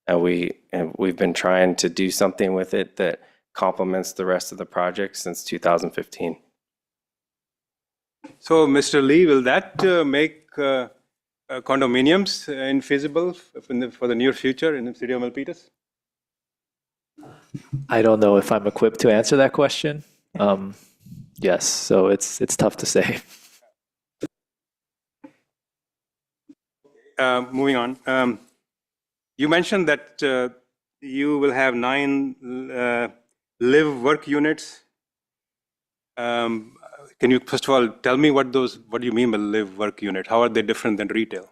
And we've been trying to do something with it that complements the rest of the project since 2015. So, Mr. Lee, will that make condominiums infeasible for the near future in the city of Milpitas? I don't know if I'm equipped to answer that question. Yes, so it's tough to say. Moving on. You mentioned that you will have 9 live-work units. Can you first of all tell me what do you mean by live-work unit? How are they different than retail?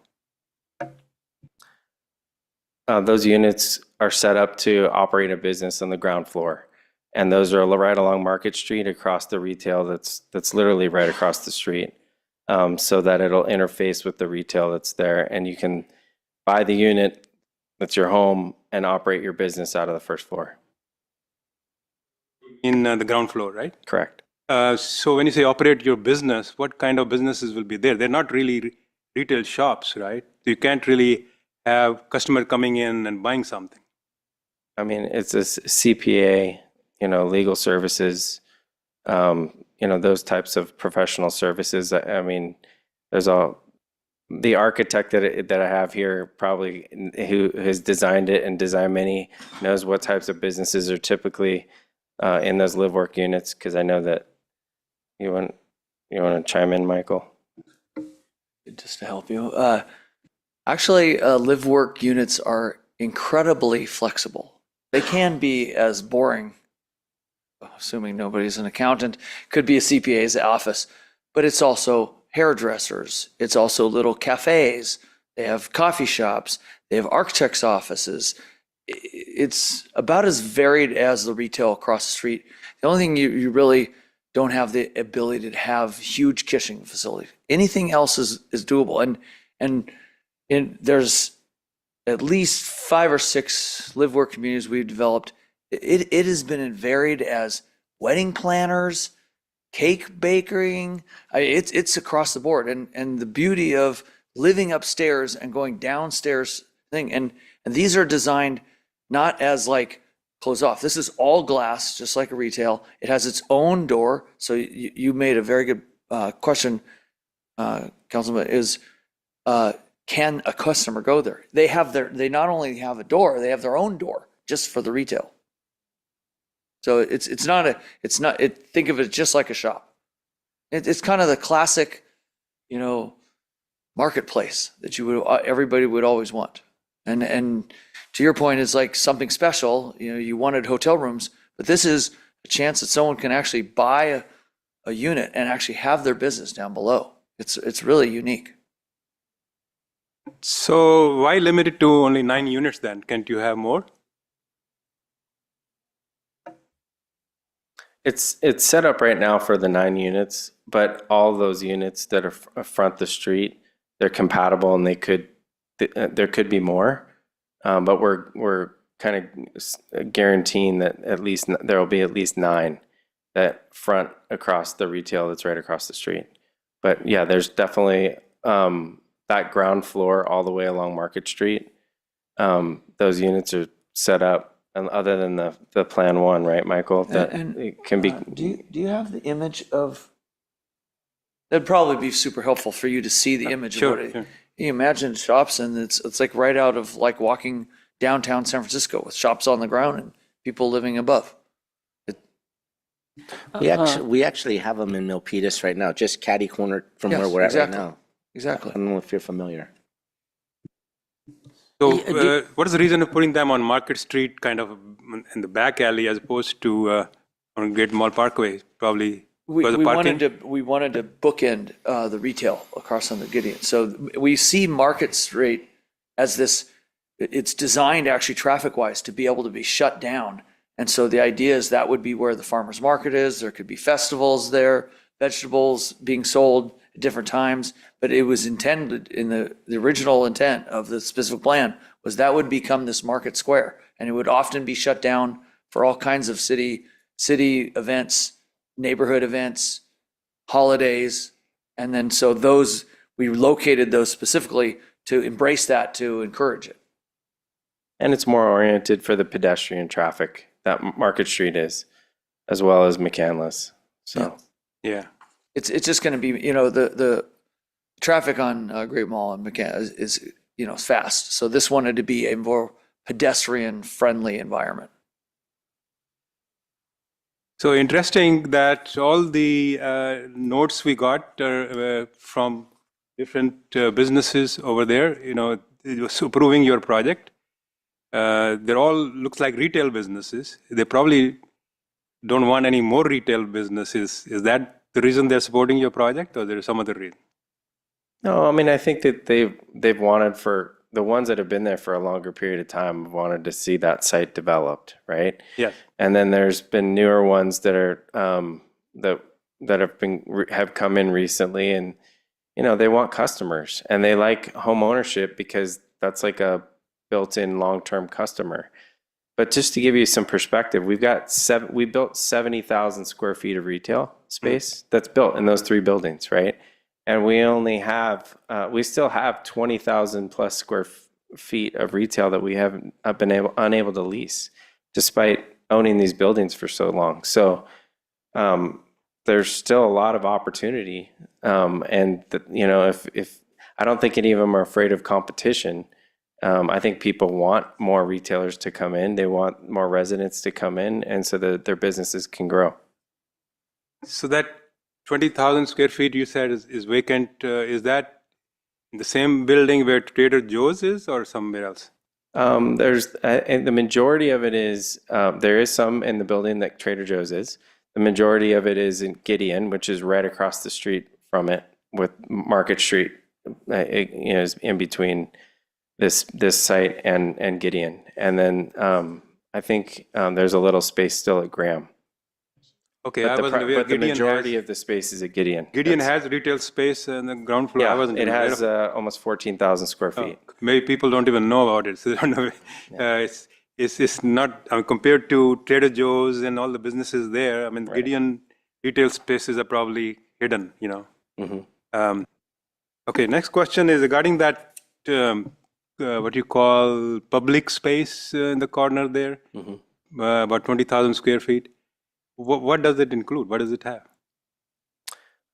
Those units are set up to operate a business on the ground floor, and those are right along Market Street across the retail that's literally right across the street, so that it'll interface with the retail that's there, and you can buy the unit that's your home and operate your business out of the first floor. In the ground floor, right? Correct. So when you say operate your business, what kind of businesses will be there? They're not really retail shops, right? You can't really have customer coming in and buying something. I mean, it's a CPA, legal services, those types of professional services. I mean, the architect that I have here, probably who has designed it and designed many, knows what types of businesses are typically in those live-work units, because I know that you want to chime in, Michael? Just to help you. Actually, live-work units are incredibly flexible. They can be as boring, assuming nobody's an accountant, could be a CPA's office, but it's also hairdressers. It's also little cafes. They have coffee shops. They have architects' offices. it's about as varied as the retail across the street. The only thing you really don't have the ability to have huge kitchen facilities. Anything else is doable. And there's at least 5 or 6 live work communities we've developed. It has been as varied as wedding planners, cake baking. It's across the board. And the beauty of living upstairs and going downstairs thing. And these are designed not as like close off. This is all glass, just like a retail. It has its own door. So you made a very good question, Councilman, is can a customer go there? They not only have a door, they have their own door just for the retail. So think of it just like a shop. It's kind of the classic, marketplace that everybody would always want. And to your point, it's like something special. You wanted hotel rooms, but this is a chance that someone can actually buy a unit and actually have their business down below. It's really unique. So why limit it to only 9 units then? Can't you have more? It's set up right now for the 9 units, but all those units that are front the street, they're compatible and there could be more. But we're kind of guaranteeing that at least there will be at least 9 that front across the retail that's right across the street. But yeah, there's definitely that ground floor all the way along Market Street. Those units are set up. And other than the Plan 1, right, Michael? That it can be. Do you have the image of? That'd probably be super helpful for you to see the image of what it. Sure. You imagine shops, and it's like right out of like walking downtown San Francisco with shops on the ground and people living above. We actually have them in Milpitas right now, just catty corner from where we're at right now. Exactly. I don't know if you're familiar. So what is the reason of putting them on Market Street, kind of in the back alley, as opposed to on Great Mall Parkway? Probably because of parking? We wanted to bookend the retail across on the Gideon. So we see Market Street as this. It's designed actually traffic-wise to be able to be shut down. And so the idea is that would be where the farmers market is. There could be festivals there, vegetables being sold at different times. But it was intended in the original intent of the specific plan was that would become this market square. And it would often be shut down for all kinds of city events, neighborhood events, holidays. And then so we located those specifically to embrace that, to encourage it. And it's more oriented for the pedestrian traffic that Market Street is, as well as McCandless. So, Yeah. It's just going to be, the traffic on Great Mall and McCandless is fast. So this wanted to be a more pedestrian-friendly environment. So interesting that all the notes we got from different businesses over there, it was approving your project. They're all looks like retail businesses. They probably don't want any more retail businesses. Is that the reason they're supporting your project, or there is some other reason? no, I mean, I think that they've wanted, for the ones that have been there for a longer period of time, wanted to see that site developed, right? Yes. And then there's been newer ones that are that have come in recently, and they want customers and they like home ownership because that's like a built-in long-term customer. But just to give you some perspective, we built 70,000 square feet of retail space that's built in those 3 buildings, right? And we only have, we still have 20,000 plus square feet of retail that we have been unable to lease, despite owning these buildings for so long. So there's still a lot of opportunity, and if I don't think any of them are afraid of competition. I think people want more retailers to come in. They want more residents to come in, and so that their businesses can grow. So that 20,000 square feet you said is vacant. Is that in the same building where Trader Joe's is, or somewhere else? There's and the majority of it is there is some in the building that Trader Joe's is. The majority of it is in Gideon, which is right across the street from it, with Market Street, is in between this site and Gideon. And then I think there's a little space still at Graham. Okay, But I the, wasn't aware but the Gideon majority has, of the space is at Gideon. Gideon That's- has retail space in the ground floor. I yeah, wasn't it even aware has of almost 14,000 square Oh, feet. maybe people don't even know about it. So they don't know. It's not, I mean, compared to Trader Joe's and all the businesses there, I mean, Right. Gideon retail spaces are probably hidden, you know. Mhm. Okay, next question is regarding that, what you call public space in the corner there, Mhm. about 20,000 square feet. What does it include? What does it have?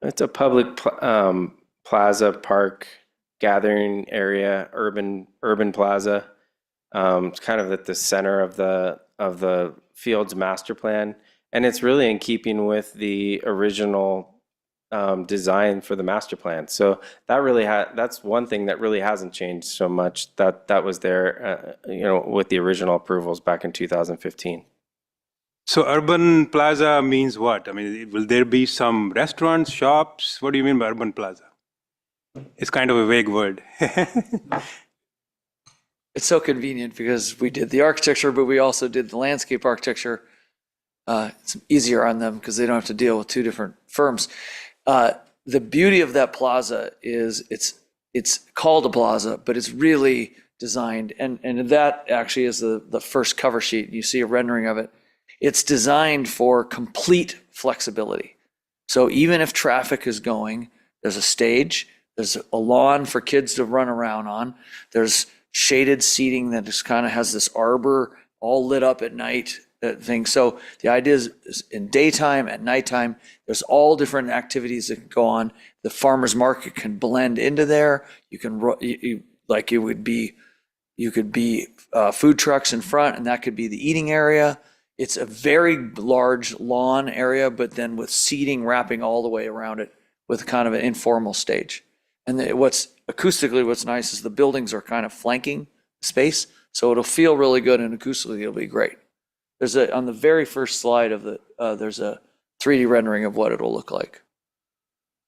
It's a public plaza, park, gathering area, urban plaza. It's kind of at the center of the field's master plan, and it's really in keeping with the original design for the master plan. So that really that's one thing that really hasn't changed so much. That was there, with the original approvals back in 2015. So urban plaza means what? I mean, will there be some restaurants, shops? What do you mean by urban plaza? It's kind of a vague word. It's so convenient because we did the architecture, but we also did the landscape architecture. It's easier on them because they don't have to deal with two different firms. The beauty of that plaza is it's called a plaza, but it's really designed, and that actually is the first cover sheet. You see a rendering of it. It's designed for complete flexibility. So even if traffic is going, there's a stage, there's a lawn for kids to run around on, there's shaded seating that just kind of has this arbor all lit up at night thing. So the idea is in daytime, at nighttime, there's all different activities that can go on. The farmer's market can blend into there. You can, you could be food trucks in front, and that could be the eating area. It's a very large lawn area, but then with seating wrapping all the way around it with kind of an informal stage. And what's nice is the buildings are kind of flanking space, so it'll feel really good, and acoustically it'll be great. There's on the very first slide of there's a 3D rendering of what it'll look like.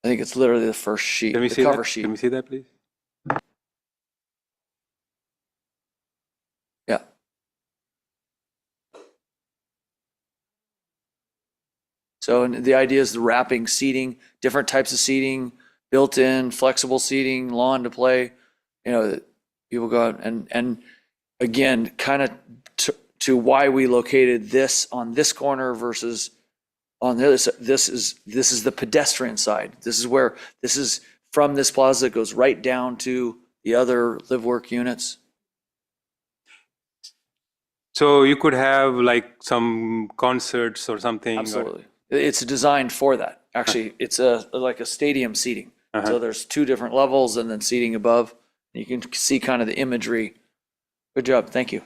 I think it's literally the first sheet, Can we the see cover that? sheet. Can we see that, please? Yeah. So and the idea is the wrapping seating, different types of seating, built-in, flexible seating, lawn to play. People go out and again, kind of to why we located this on this corner versus on the other side. This is the pedestrian side. This is from this plaza, it goes right down to the other live work units. So you could have like some concerts or something. Absolutely. It's designed for that. Actually, it's like a stadium seating. So there's two different levels and then seating above. You can see kind of the imagery. Good job. Thank you.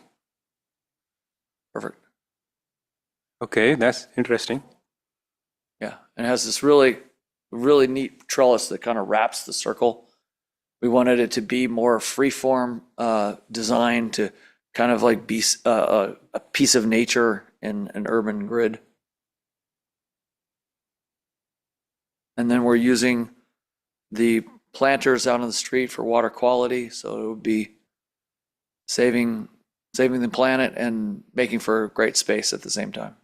Perfect. Okay, that's interesting. Yeah. And it has this really, really neat trellis that kind of wraps the circle. We wanted it to be more freeform design to kind of like be a piece of nature in an urban grid. And then we're using the planters out on the street for water quality, so it would be saving the planet and making for great space at the same time.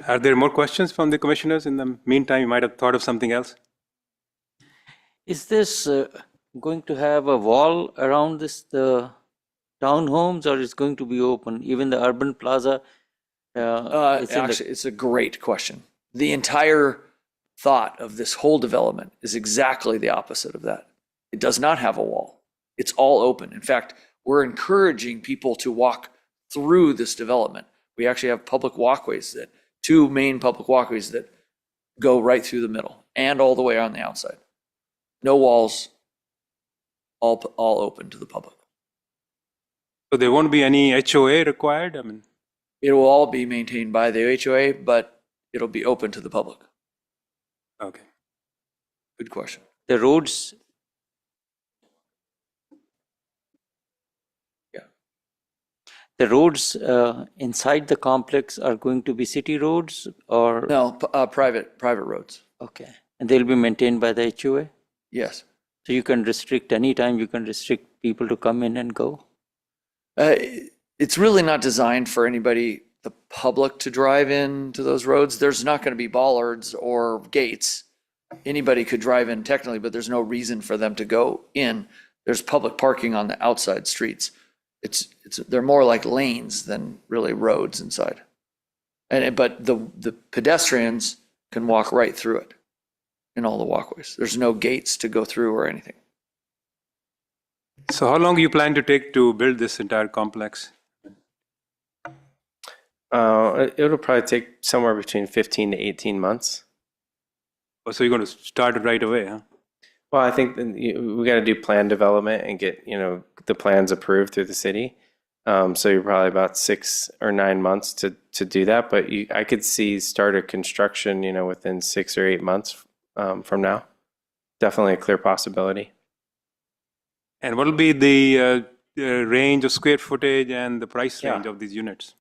Are there more questions from the commissioners? In the meantime, you might have thought of something else. Is this going to have a wall around the townhomes, or is going to be open? Even the urban plaza? Actually, it's a great question. The entire thought of this whole development is exactly the opposite of that. It does not have a wall. It's all open. In fact, we're encouraging people to walk through this development. We actually have public walkways, two main public walkways that go right through the middle and all the way on the outside. No walls, all open to the public. So there won't be any HOA required? I mean, it will all be maintained by the HOA, but it'll be open to the public. Okay. Good question. The roads. Yeah. The roads inside the complex are going to be city roads, or? No, private roads. Okay. And they'll be maintained by the HOA? Yes. So you can restrict anytime, you can restrict people to come in and go? It's really not designed for anybody, the public, to drive into those roads. There's not going to be bollards or gates. Anybody could drive in technically, but there's no reason for them to go in. There's public parking on the outside streets. They're more like lanes than really roads inside. But the pedestrians can walk right through it in all the walkways. There's no gates to go through or anything. So how long do you plan to take to build this entire complex? It'll probably take somewhere between 15 to 18 months. Oh, so you're going to start it right away, huh? Well, I think we got to do plan development and get, the plans approved through the city. So you're probably about 6 or 9 months to do that. But I could see start of construction, within 6 or 8 months from now. Definitely a clear possibility. And what will be the range of square footage and the price range of these units?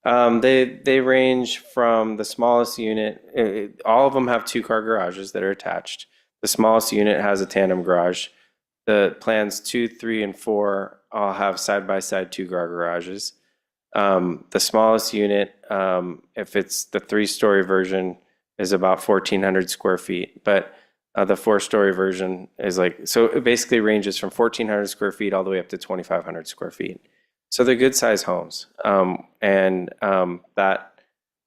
They range from the smallest unit. All of them have 2-car garages that are attached. The smallest unit has a tandem garage. The plans 2, 3, and 4 all have side-by-side 2-car garages. The smallest unit, if it's the 3-story version, is about 1,400 square feet. But the 4-story version is so it basically ranges from 1,400 square feet all the way up to 2,500 square feet. So they're good size homes. And that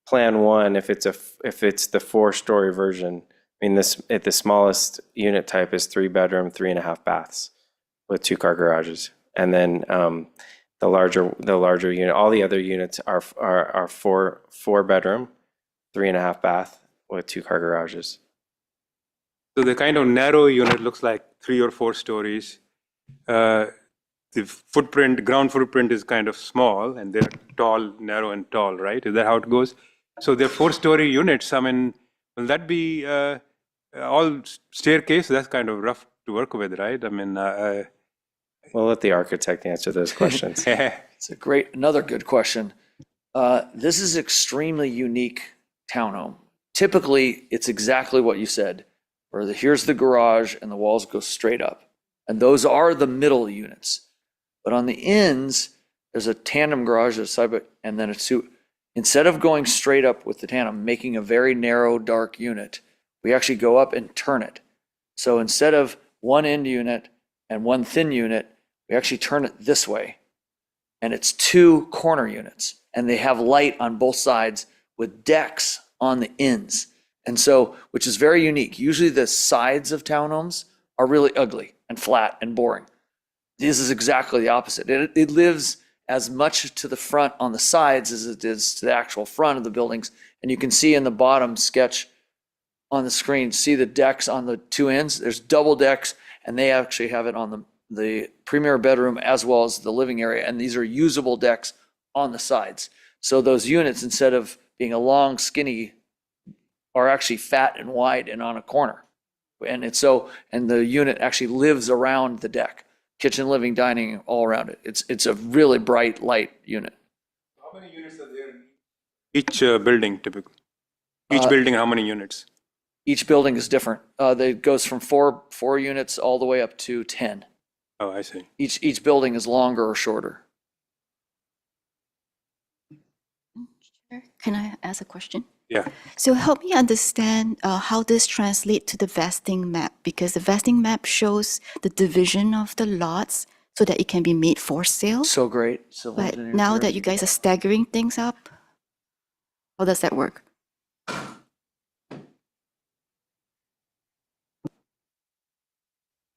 plan 1, if it's the 4-story version, the smallest unit type is 3-bedroom, 3.5 baths with 2-car garages. And then the larger unit, all the other units are 4-bedroom, 3.5 bath with 2-car garages. So the kind of narrow unit looks like 3 or 4 stories. The ground footprint is kind of small, and they're tall, narrow and tall, right? Is that how it goes? So they're 4-story units. Will that be all staircase? That's kind of rough to work with, right? We'll let the architect answer those questions. It's another good question. This is extremely unique townhome. Typically, it's exactly what you said, where here's the garage and the walls go straight up. And those are the middle units. But on the ends, there's a tandem garage and then instead of going straight up with the tandem, making a very narrow, dark unit, we actually go up and turn it. So instead of one end unit and one thin unit, we actually turn it this way. And it's 2 corner units. And they have light on both sides with decks on the ends. And so, which is very unique. Usually the sides of townhomes are really ugly and flat and boring. This is exactly the opposite. It lives as much to the front on the sides as it is to the actual front of the buildings. And you can see in the bottom sketch on the screen, see the decks on the 2 ends. There's double decks, and they actually have it on the premier bedroom as well as the living area. And these are usable decks on the sides. So those units, instead of being a long, skinny, are actually fat and wide and on a corner. And the unit actually lives around the deck. Kitchen, living, dining, all around it. It's a really bright, light unit. How many units are there in each building, typically? Each building, how many units? Each building is different. It goes from 4 units all the way up to 10. Oh, I see. Each building is longer or shorter. Can I ask a question? Yeah. So help me understand how this translates to the vesting map, because the vesting map shows the division of the lots so that it can be made for sale. So great. But now that you guys are staggering things up, how does that work?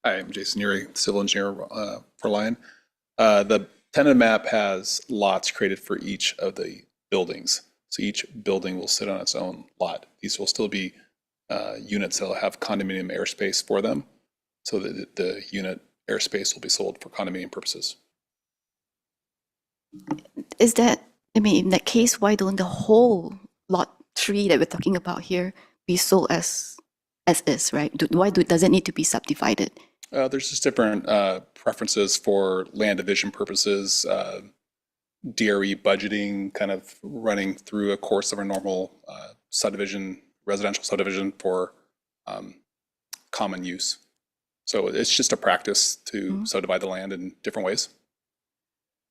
Hi, I'm Jason Urey, civil engineer for Lion. The tenant map has lots created for each of the buildings. So each building will sit on its own lot. These will still be units that will have condominium airspace for them. So that the unit airspace will be sold for condominium purposes. Is that, in that case, why don't the whole lot 3 that we're talking about here be sold as is, right? Why does it need to be subdivided? There's just different preferences for land division purposes, DRE budgeting, kind of running through a course of a normal subdivision, residential subdivision for common use. So it's just a practice to subdivide the land in different ways.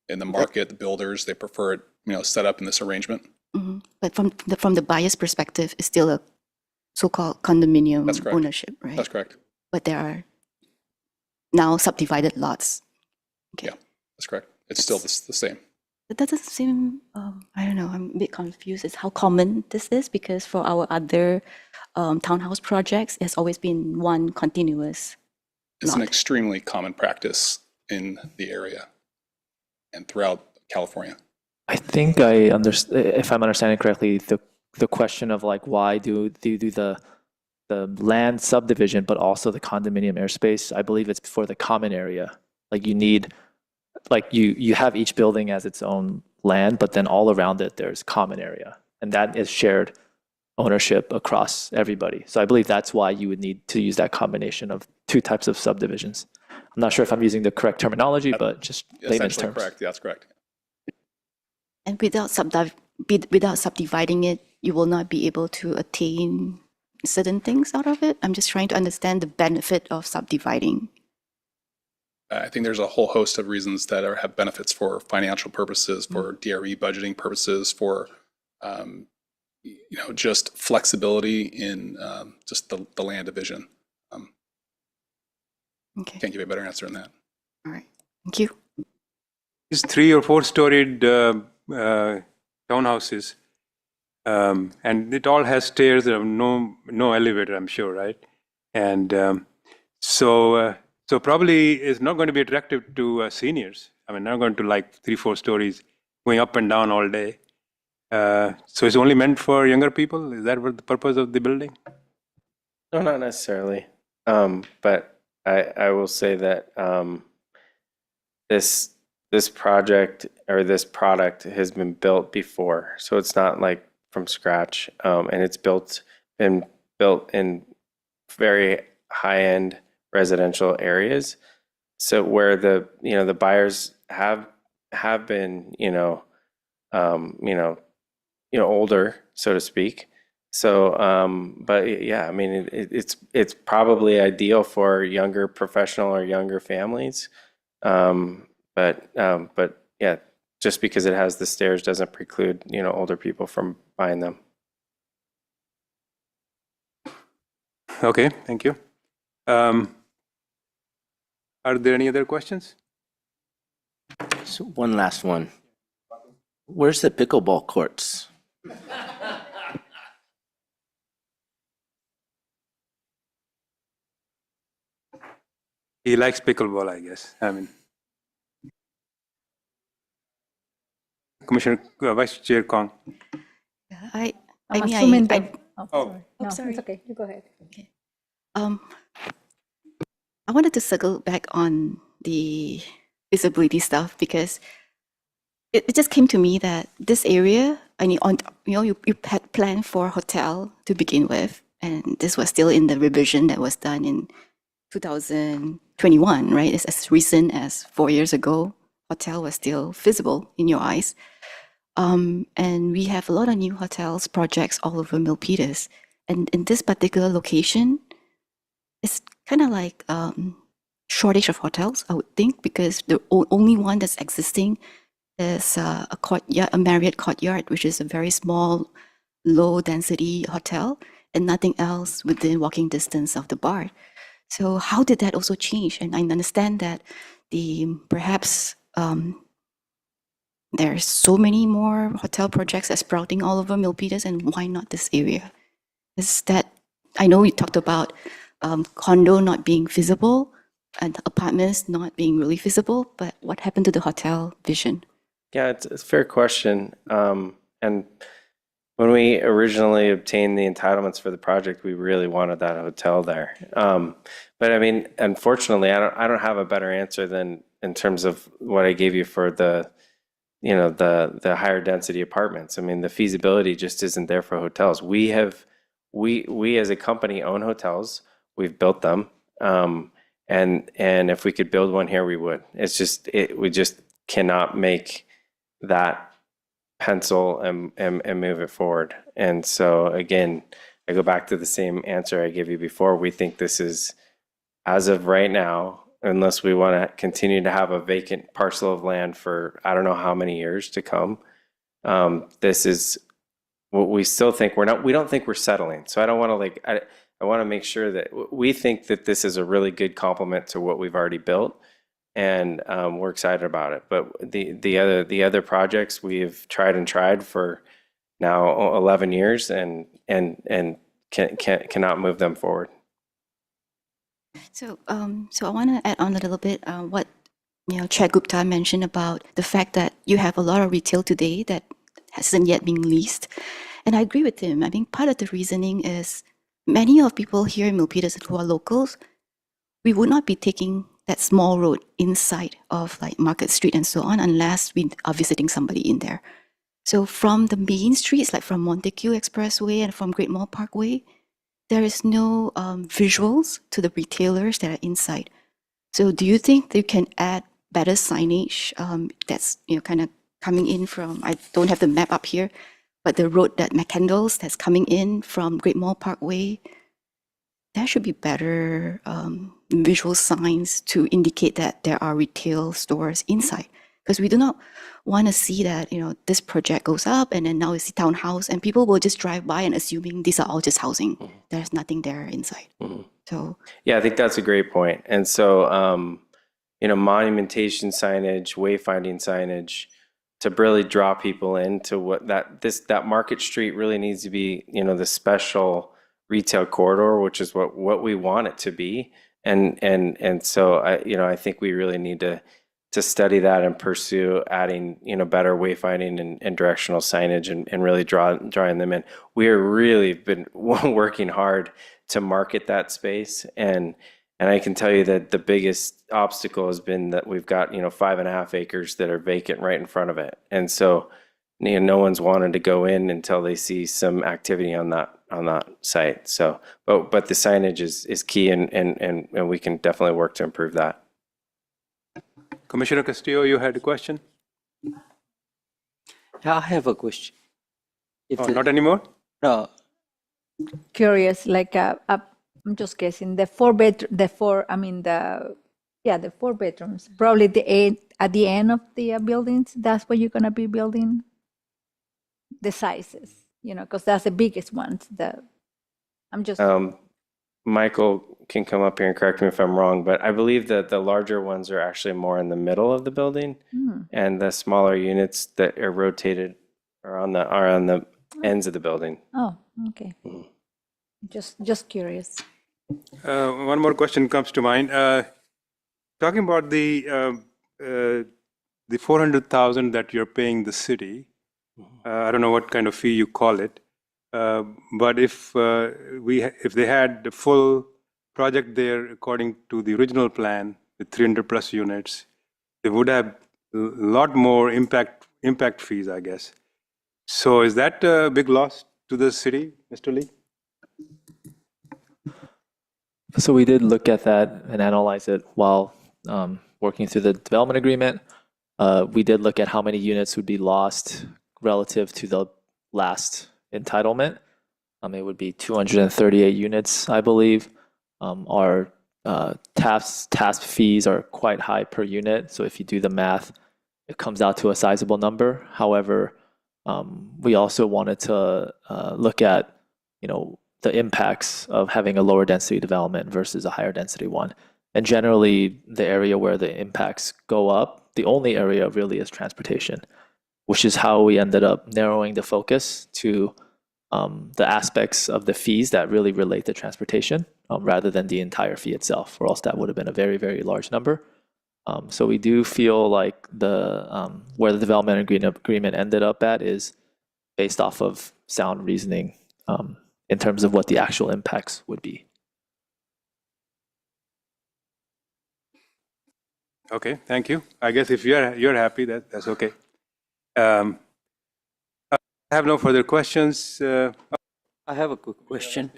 In the market, the builders, they prefer it, set up in this arrangement. But from the buyer's perspective, it's still a so-called condominium That's correct. ownership, right? That's correct. But there are now subdivided lots. Okay. Yeah, that's correct. It's still the same. That doesn't seem, I don't know, I'm a bit confused as how common this is, because for our other townhouse projects, it's always been one continuous It's an lot. extremely common practice in the area and throughout California. I think I understand, if I'm understanding correctly, the question of like why do you do the land subdivision but also the condominium airspace? I believe it's for the common area. Like you need, like you have each building as its own land, but then all around it there's common area, and that is shared ownership across everybody. So I believe that's why you would need to use that combination of two types of subdivisions. I'm not sure if I'm using the correct terminology, but just layman's Essentially terms. correct. Yeah, that's correct. And without subdividing it, you will not be able to attain certain things out of it. I'm just trying to understand the benefit of subdividing. I think there's a whole host of reasons that have benefits for financial purposes, for DRE budgeting purposes, for just flexibility in just the land division. Okay. Can't give you a better answer than that. All right. Thank you. These 3 or 4 storied townhouses, and it all has stairs. There are no elevator, I'm sure, right? And so probably it's not going to be attractive to seniors. I mean, not going to like 3-4 stories going up and down all day. So it's only meant for younger people? Is that what the purpose of the building? No, not necessarily. But I will say that this project or this product has been built before, so it's not like from scratch, and it's been built in very high-end residential areas. So where the buyers have been older, so to speak. So, but yeah, I mean, it's probably ideal for younger professional or younger families. But yeah, just because it has the stairs doesn't preclude, older people from buying them. Okay, thank you. Are there any other questions? So one last one. Where's the pickleball courts? He likes pickleball, I guess. I mean, Commissioner Vice Chair Kong. I I'm mean, assuming I that. Oh, No, sorry. it's okay. You go ahead. I wanted to circle back on the visibility stuff, because it just came to me that this area, I mean, you had planned for a hotel to begin with, and this was still in the revision that was done in 2021, right? It's as recent as 4 years ago. Hotel was still feasible in your eyes. And we have a lot of new hotels projects all over Milpitas. And in this particular location, it's kind of like shortage of hotels, I would think, because the only one that's existing is a Marriott Courtyard, which is a very small, low-density hotel, and nothing else within walking distance of the bar. So how did that also change? And I understand that perhaps there's so many more hotel projects that's sprouting all over Milpitas, and why not this area? Is that, I know we talked about condo not being feasible and apartments not being really feasible, but what happened to the hotel vision? Yeah, it's a fair question. And when we originally obtained the entitlements for the project, we really wanted that hotel there. But I mean, unfortunately, I don't have a better answer than in terms of what I gave you for the higher density apartments. I mean, the feasibility just isn't there for hotels. We as a company own hotels. We've built them. And if we could build one here, we would. It's just, we just cannot make that pencil and move it forward. And so again, I go back to the same answer I gave you before. We think this is as of right now, unless we want to continue to have a vacant parcel of land for I don't know how many years to come, this is what we still think we don't think we're settling. So I don't want to I want to make sure that we think that this is a really good complement to what we've already built, and we're excited about it. But the other projects we've tried for now 11 years and cannot move them forward. So, so I want to add on a little bit what Chair Gupta mentioned about the fact that you have a lot of retail today that hasn't yet been leased, and I agree with him. I think part of the reasoning is many of people here in Milpitas who are locals, we would not be taking that small road inside of like Market Street and so on unless we are visiting somebody in there. So from the main streets, like from Montague Expressway and from Great Mall Parkway, there is no visuals to the retailers that are inside. So do you think they can add better signage that's kind of coming in from, I don't have the map up here, but the road that McCandles that's coming in from Great Mall Parkway, there should be better visual signs to indicate that there are retail stores inside. Because we do not want to see that, this project goes up and then now it's the townhouse and people will just drive by and assuming these are all just housing. Mm-hmm. There's nothing there inside. Mm-hmm. So yeah, I think that's a great point. And so, monumentation signage, wayfinding signage to really draw people into what that Market Street really needs to be, the special retail corridor, which is what we want it to be. And so I think we really need to study that and pursue adding, better wayfinding and directional signage and really drawing them in. We are really been working hard to market that space. And I can tell you that the biggest obstacle has been that we've got, 5.5 acres that are vacant right in front of it. And so, no one's wanted to go in until they see some activity on that site. So, but the signage is key and we can definitely work to improve that. Commissioner Castillo, you had a question? Yeah, I have a question. Not anymore? No. Curious, I'm just guessing the four bedrooms, probably at the end of the buildings, that's where you're going to be building the sizes, because that's the biggest ones. I'm just. Michael can come up here and correct me if I'm wrong, but I believe that the larger ones are actually more in the middle of the building, and the smaller units that are rotated are on the ends of the building. Oh, okay. Just curious. One more question comes to mind. Talking about the $400,000 that you're paying the city, I don't know what kind of fee you call it. But if they had the full project there according to the original plan with 300 plus units, they would have a lot more impact fees, I guess. So is that a big loss to the city, Mr. Lee? So we did look at that and analyze it while working through the development agreement. We did look at how many units would be lost relative to the last entitlement. It would be 238 units, I believe. Our TASP fees are quite high per unit. So if you do the math, it comes out to a sizable number. However, we also wanted to look at, the impacts of having a lower density development versus a higher density one. And generally, the area where the impacts go up, the only area really is transportation, which is how we ended up narrowing the focus to the aspects of the fees that really relate to transportation rather than the entire fee itself, or else that would have been a very, very large number. So we do feel like where the development agreement ended up at is based off of sound reasoning in terms of what the actual impacts would be. Okay, thank you. I guess if you're happy, that's okay. I have no further questions. I have a quick question.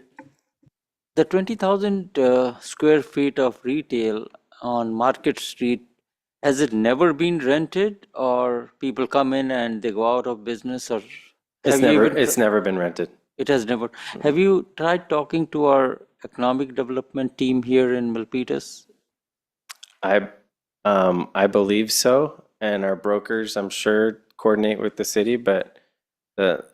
The 20,000 square feet of retail on Market Street, has it never been rented, or people come in and they go out of business, or It's never been rented. It has never. Have you tried talking to our economic development team here in Milpitas? I believe so, and our brokers, I'm sure, coordinate with the city, but but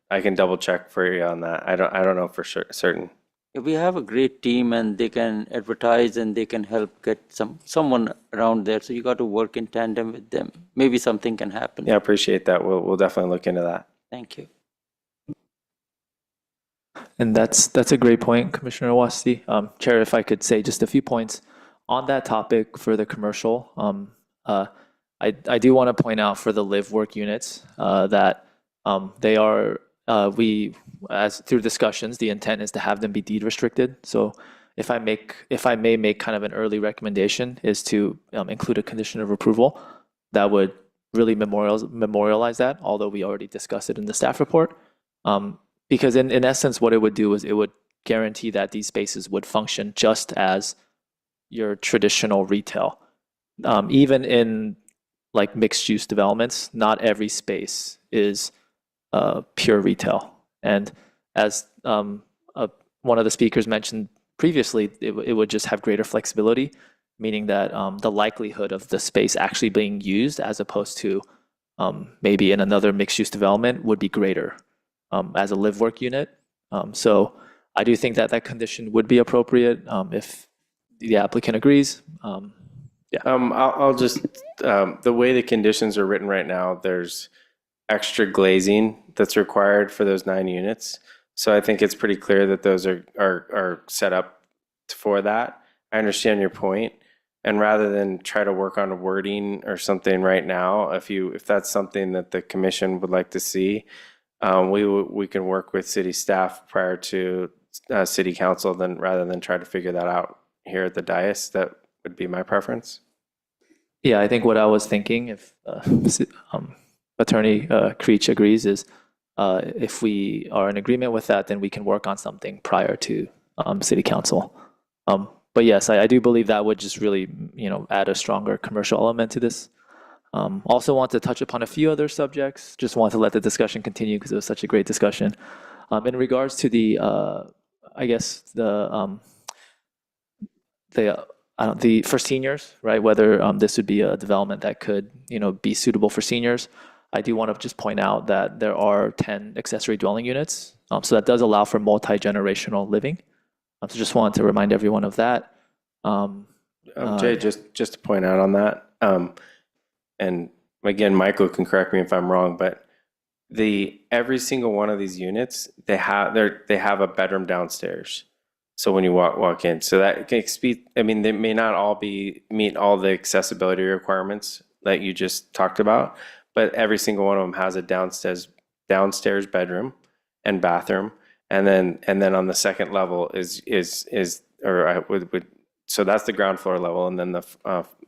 I can double check for you on that. I don't know for sure certain. We have a great team and they can advertise and they can help get someone around there. So you got to work in tandem with them. Maybe something can happen. Yeah, I appreciate that. We'll definitely look into that. Thank you. And that's a great point, Commissioner Wasti. Chair, if I could say just a few points on that topic for the commercial. I do want to point out for the live work units that they are as through discussions, the intent is to have them be deed restricted. So if I may make kind of an early recommendation is to include a condition of approval that would really memorialize that, although we already discussed it in the staff report. Because in essence, what it would do is it would guarantee that these spaces would function just as your traditional retail. Even in like mixed use developments, not every space is pure retail. And as one of the speakers mentioned previously, it would just have greater flexibility, meaning that the likelihood of the space actually being used as opposed to maybe in another mixed use development would be greater. As a live work unit. So I do think that that condition would be appropriate if the applicant agrees. I'll just, the way the conditions are written right now, there's extra glazing that's required for those 9 units. So I think it's pretty clear that those are set up for that. I understand your point. And rather than try to work on a wording or something right now, if that's something that the commission would like to see, we can work with city staff prior to city council, then rather than try to figure that out here at the dais. That would be my preference. Yeah, I think what I was thinking, if Attorney Creech agrees, is if we are in agreement with that, then we can work on something prior to city council. But yes, I do believe that would just really, add a stronger commercial element to this. Also want to touch upon a few other subjects. Just want to let the discussion continue because it was such a great discussion. In regards to the, I guess the for seniors, right? Whether this would be a development that could, be suitable for seniors. I do want to just point out that there are 10 accessory dwelling units, so that does allow for multi-generational living. So just wanted to remind everyone of that. Jay, just to point out on that. And again, Michael can correct me if I'm wrong, but every single one of these units, they have a bedroom downstairs. So when you walk in, so that can speak. I mean, they may not all meet all the accessibility requirements that you just talked about, but every single one of them has a downstairs bedroom and bathroom, and then on the second level so that's the ground floor level, and then the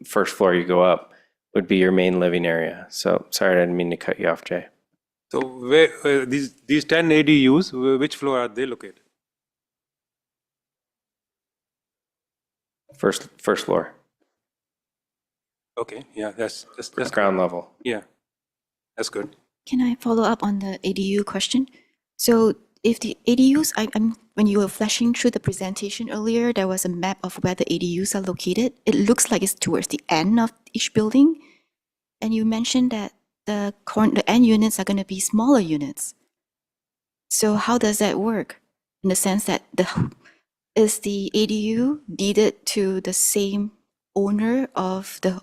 first floor you go up would be your main living area. So sorry, I didn't mean to cut you off, Jay. So where these 10 ADUs, which floor are they located? First floor. Okay, yeah, that's ground level. Yeah, that's good. Can I follow up on the ADU question? So if the ADUs, when you were flashing through the presentation earlier, there was a map of where the ADUs are located. It looks like it's towards the end of each building. And you mentioned that the end units are going to be smaller units. So how does that work? In the sense that is the ADU deeded to the same owner of the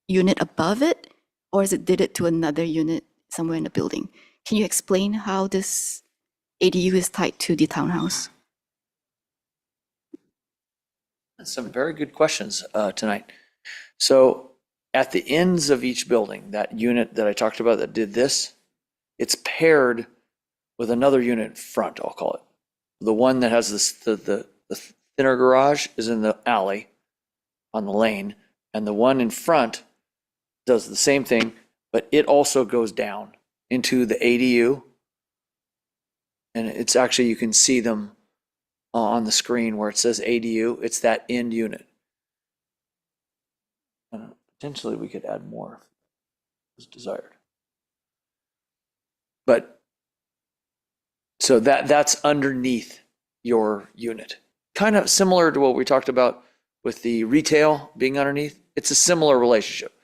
unit above it, or is it deeded to another unit somewhere in the building? Can you explain how this ADU is tied to the townhouse? Some very good questions tonight. So at the ends of each building, that unit that I talked about that did this, it's paired with another unit front, I'll call it. The one that has the thinner garage is in the alley on the lane, and the one in front does the same thing, but it also goes down into the ADU. And it's actually, you can see them on the screen where it says ADU, it's that end unit. And potentially we could add more if it was desired. But So that's underneath your unit. Kind of similar to what we talked about with the retail being underneath. It's a similar relationship.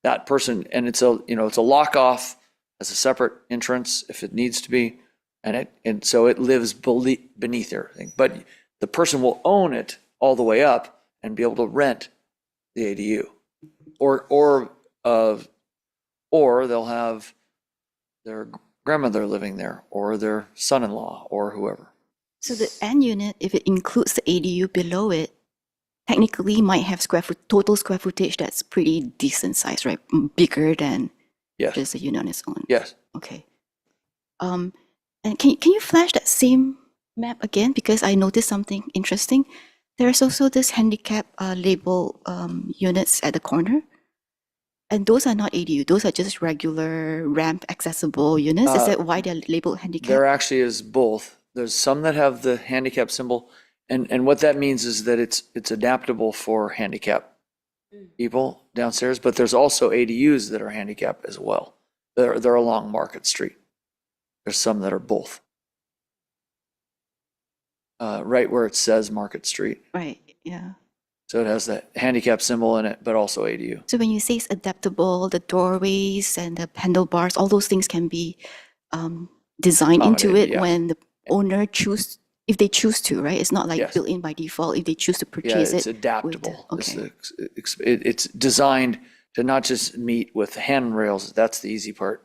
That person, and it's a lock off as a separate entrance if it needs to be, and so it lives beneath everything. But the person will own it all the way up and be able to rent the ADU, or they'll have their grandmother living there, or their son-in-law, or whoever. So the end unit, if it includes the ADU below it, technically might have total square footage that's pretty decent size, right? Bigger than Yes. just a unit on its own. Yes. Okay. And can you flash that same map again? Because I noticed something interesting. There's also this handicap label units at the corner. And those are not ADU. Those are just regular ramp accessible units. Is that why they're labeled handicap? There actually is both. There's some that have the handicap symbol, and what that means is that it's adaptable for handicap people downstairs, but there's also ADUs that are handicap as well. They're along Market Street. There's some that are both. Right where it says Market Street. Right, yeah. So it has the handicap symbol in it, but also ADU. So when you say it's adaptable, the doorways and the handlebars, all those things can be designed into Accommodated, it yes. when the owner if they choose to, right? It's not like Yes. built in by default if they choose to Yeah, purchase it's it. adaptable. Okay. It's designed to not just meet with handrails, that's the easy part.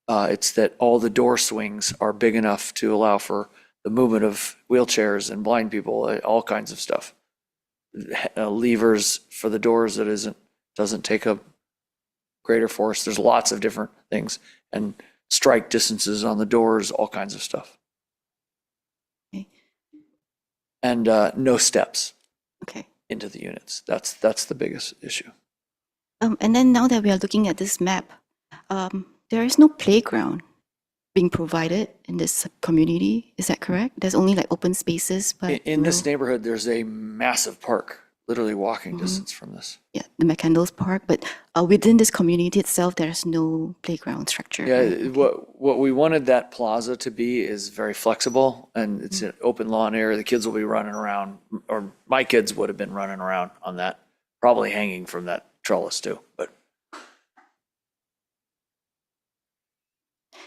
It's that all the door swings are big enough to allow for the movement of wheelchairs and blind people, all kinds of stuff. Levers for the doors that doesn't take a greater force. There's lots of different things, and strike distances on the doors, all kinds of stuff. Okay. And no steps Okay. into the units. That's the biggest issue. And then now that we are looking at this map, there is no playground being provided in this community. Is that correct? There's only like open spaces, but In this no- neighborhood, there's a massive park, literally walking Mhm. distance from this. yeah, the McCandles Park, but within this community itself, there's no playground structure. Yeah, right? Okay. what we wanted that plaza to be is very flexible, and it's an open lawn area. The kids will be running around, or my kids would have been running around on that, probably hanging from that trellis too, but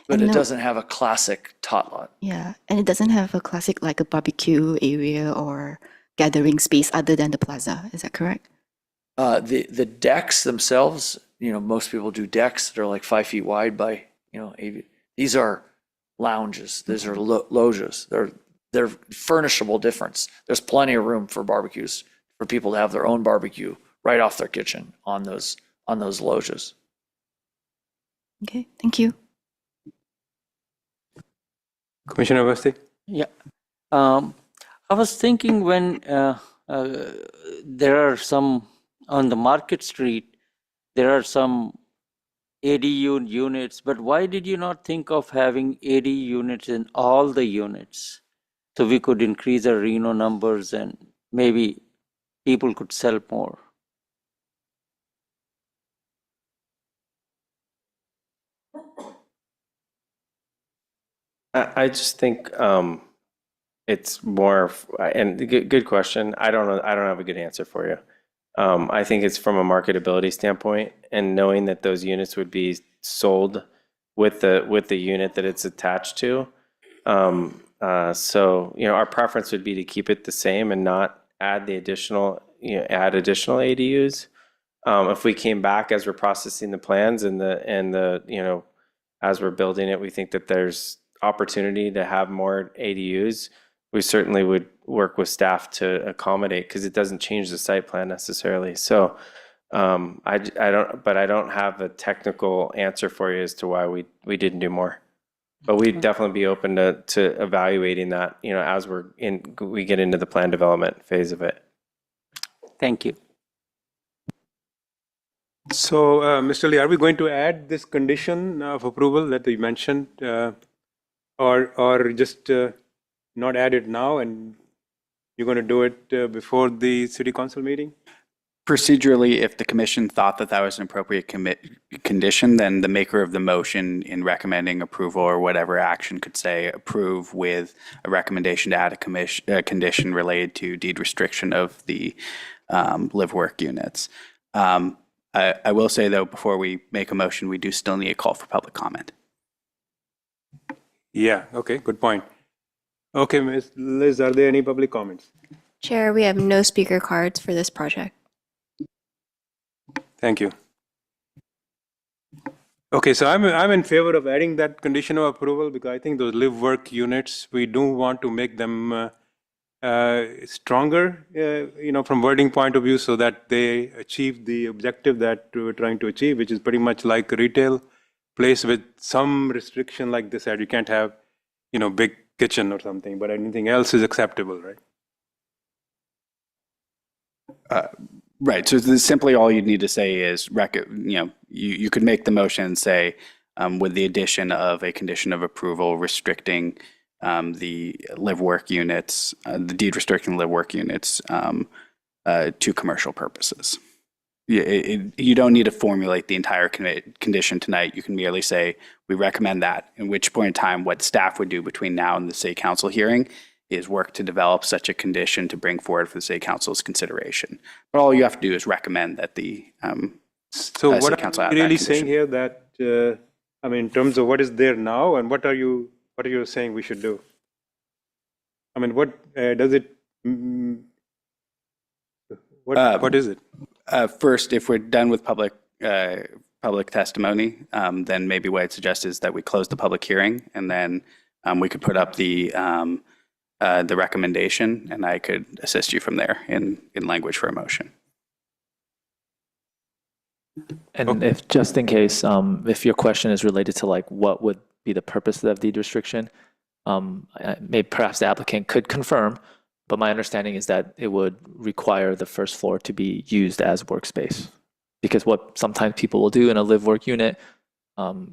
And it no- doesn't have a classic tot lot. Yeah, and it doesn't have a classic like a barbecue area or gathering space other than the plaza. Is that correct? The decks themselves, most people do decks that are like 5 feet wide by, 8. These are lounges. These are loges. They're furnishable difference. There's plenty of room for barbecues for people to have their own barbecue right off their kitchen on those loges. Okay, thank you. Commissioner Avasti? Yeah. I was thinking when there are some on the Market Street, there are some ADU units, but why did you not think of having ADU units in all the units? So we could increase our Reno numbers and maybe people could sell more. I just think it's more, and good question. I don't know. I don't have a good answer for you. I think it's from a marketability standpoint, and knowing that those units would be sold with the unit that it's attached to. So our preference would be to keep it the same and not add the additional ADUs. If we came back as we're processing the plans and the as we're building it, we think that there's opportunity to have more ADUs. We certainly would work with staff to accommodate, because it doesn't change the site plan necessarily. So I don't have a technical answer for you as to why we didn't do more. But we'd definitely be open to evaluating that, as we get into the plan development phase of it. Thank you. So, Mr. Lee, are we going to add this condition of approval that you mentioned, or just not add it now, and you're going to do it before the city council meeting? Procedurally, if the commission thought that that was an appropriate condition, then the maker of the motion in recommending approval or whatever action could say approve with a recommendation to add a condition related to deed restriction of the live work units. I will say though, before we make a motion, we do still need a call for public comment. Yeah, okay, good point. Okay, Ms. Liz, are there any public comments? Chair, we have no speaker cards for this project. Thank you. Okay, so I'm in favor of adding that condition of approval because I think those live work units, we do want to make them stronger, from wording point of view so that they achieve the objective that we're trying to achieve, which is pretty much like a retail place with some restriction like this, that you can't have, big kitchen or something, but anything else is acceptable, right? Right. So simply all you'd need to say is, you could make the motion and say, with the addition of a condition of approval restricting the live work units, the deed restricting live work units to commercial purposes. You don't need to formulate the entire condition tonight. You can merely say, we recommend that, at which point in time, what staff would do between now and the city council hearing is work to develop such a condition to bring forward for the city council's consideration. But all you have to do is recommend that the So what city are council you add that really saying condition. here that, in terms of what is there now and what are you saying we should do? What does it, what is it? First, if we're done with public testimony, then maybe what I'd suggest is that we close the public hearing, and then we could put up the recommendation, and I could assist you from there in language for a motion. And if, just in case, if your question is related to like what would be the purpose of deed restriction, maybe perhaps the applicant could confirm, but my understanding is that it would require the first floor to be used as workspace. Because what sometimes people will do in a live work unit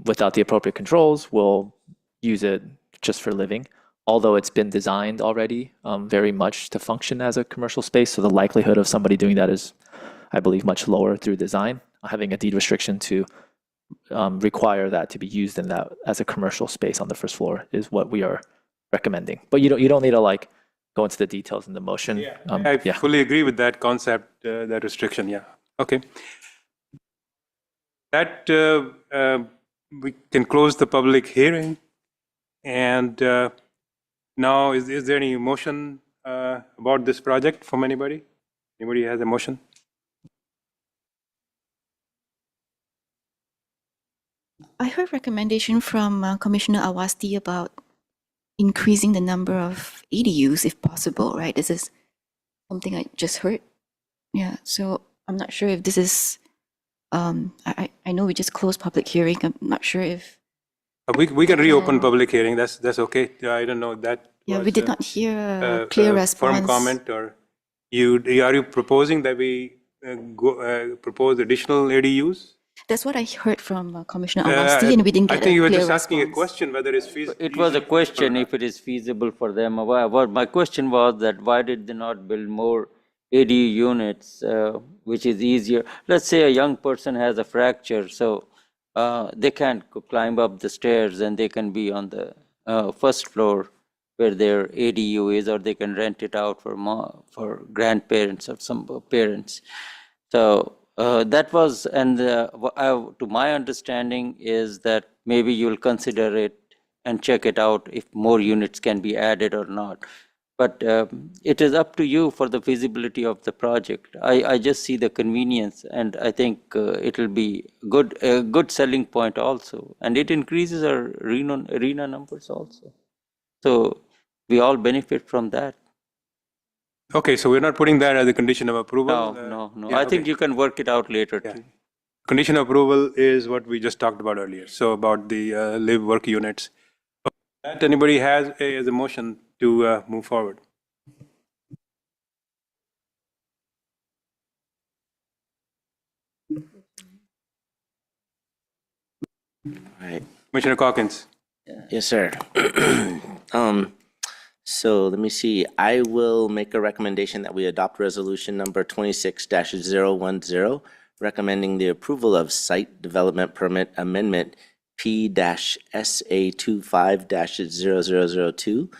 without the appropriate controls will use it just for living. Although it's been designed already very much to function as a commercial space, so the likelihood of somebody doing that is, I believe, much lower through design. Having a deed restriction to require that to be used in that as a commercial space on the first floor is what we are recommending. But you don't need to like go into the details in the motion. I fully agree with that concept, that restriction. Yeah. Okay. That we can close the public hearing, and now is there any motion about this project from anybody? Anybody has a motion? I heard recommendation from Commissioner Awasti about increasing the number of ADUs if possible, right? This is something I just heard. Yeah, so I'm not sure if this is, I know we just closed public hearing. I'm not sure if. We can reopen public hearing. That's okay. I don't know that. Yeah, we did not hear a clear response. Firm comment, or are you proposing that we propose additional ADUs? That's what I heard from Commissioner Awasti, and we didn't get a clear response. I think you were just asking a question whether it's feasible. It was a question if it is feasible for them. My question was that why did they not build more ADU units, which is easier? Let's say a young person has a fracture, so they can't climb up the stairs and they can be on the first floor where their ADU is, or they can rent it out for grandparents or some parents. So that was, and to my understanding is that maybe you'll consider it and check it out if more units can be added or not. But it is up to you for the feasibility of the project. I just see the convenience, and I think it'll be a good selling point also. And it increases our arena numbers also. So we all benefit from that. Okay, so we're not putting that as a condition of approval? No. Yeah, I think you can work it out later too. Condition of approval is what we just talked about earlier. So about the live work units. That anybody has as a motion to move forward? Right. Commissioner Calkins. Yes, sir. So let me see. I will make a recommendation that we adopt resolution number 26-010, recommending the approval of site development permit amendment P-SA25-0002,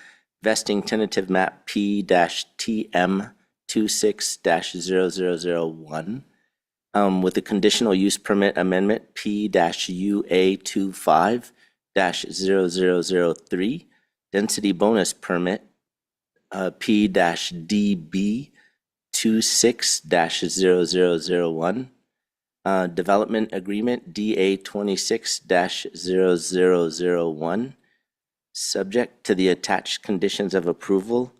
vesting tentative map P-TM26-0001, with the conditional use permit amendment P-UA25-0003, density bonus permit P-DB26-0001, development agreement DA26-0001, subject to the attached conditions of approval.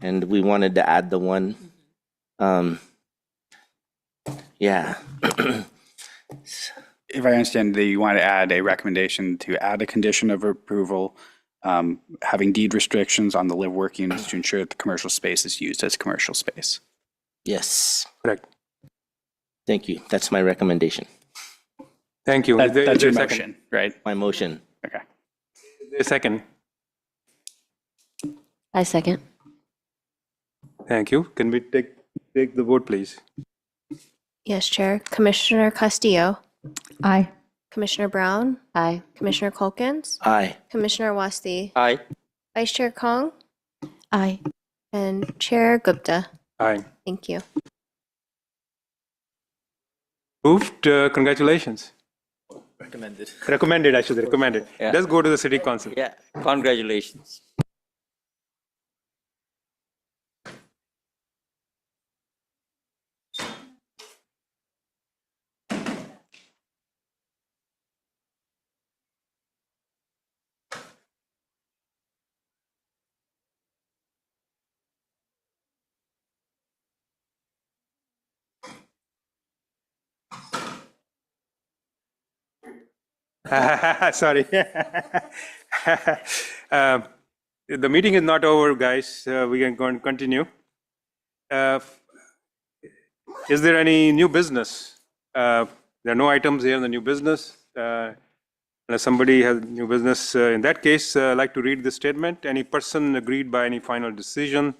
And we wanted to add the one, yeah. If I understand that you want to add a recommendation to add a condition of approval, having deed restrictions on the live work units to ensure that the commercial space is used as commercial space. Yes. Correct. Thank you. That's my recommendation. Thank you. That's Is your there a second? motion, right? My motion. Okay. Is there a second? I second. Thank you. Can we take the vote, please? Yes, Chair. Commissioner Castillo, Aye. Commissioner Brown, Aye. Commissioner Culkins, Aye. Commissioner Wasti, Aye. Vice Chair Kong, Aye. and Chair Gupta. Aye. Thank you. Moved. Congratulations. Recommended. Recommended, I should say, recommended. Yeah. Let's go to the city council. Yeah, congratulations. Sorry. The meeting is not over, guys. We are going to continue. Is there any new business? There are no items here in the new business. Unless somebody has new business, in that case, I'd like to read the statement. Any person aggrieved by any final decision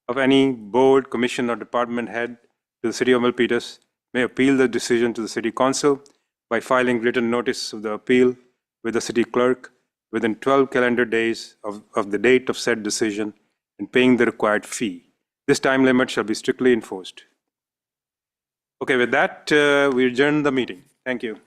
of any board, commission, or department head to the city of Milpitas may appeal the decision to the city council by filing written notice of the appeal with the city clerk within 12 calendar days of the date of said decision and paying the required fee. This time limit shall be strictly enforced. Okay, with that, we adjourn the meeting. Thank you.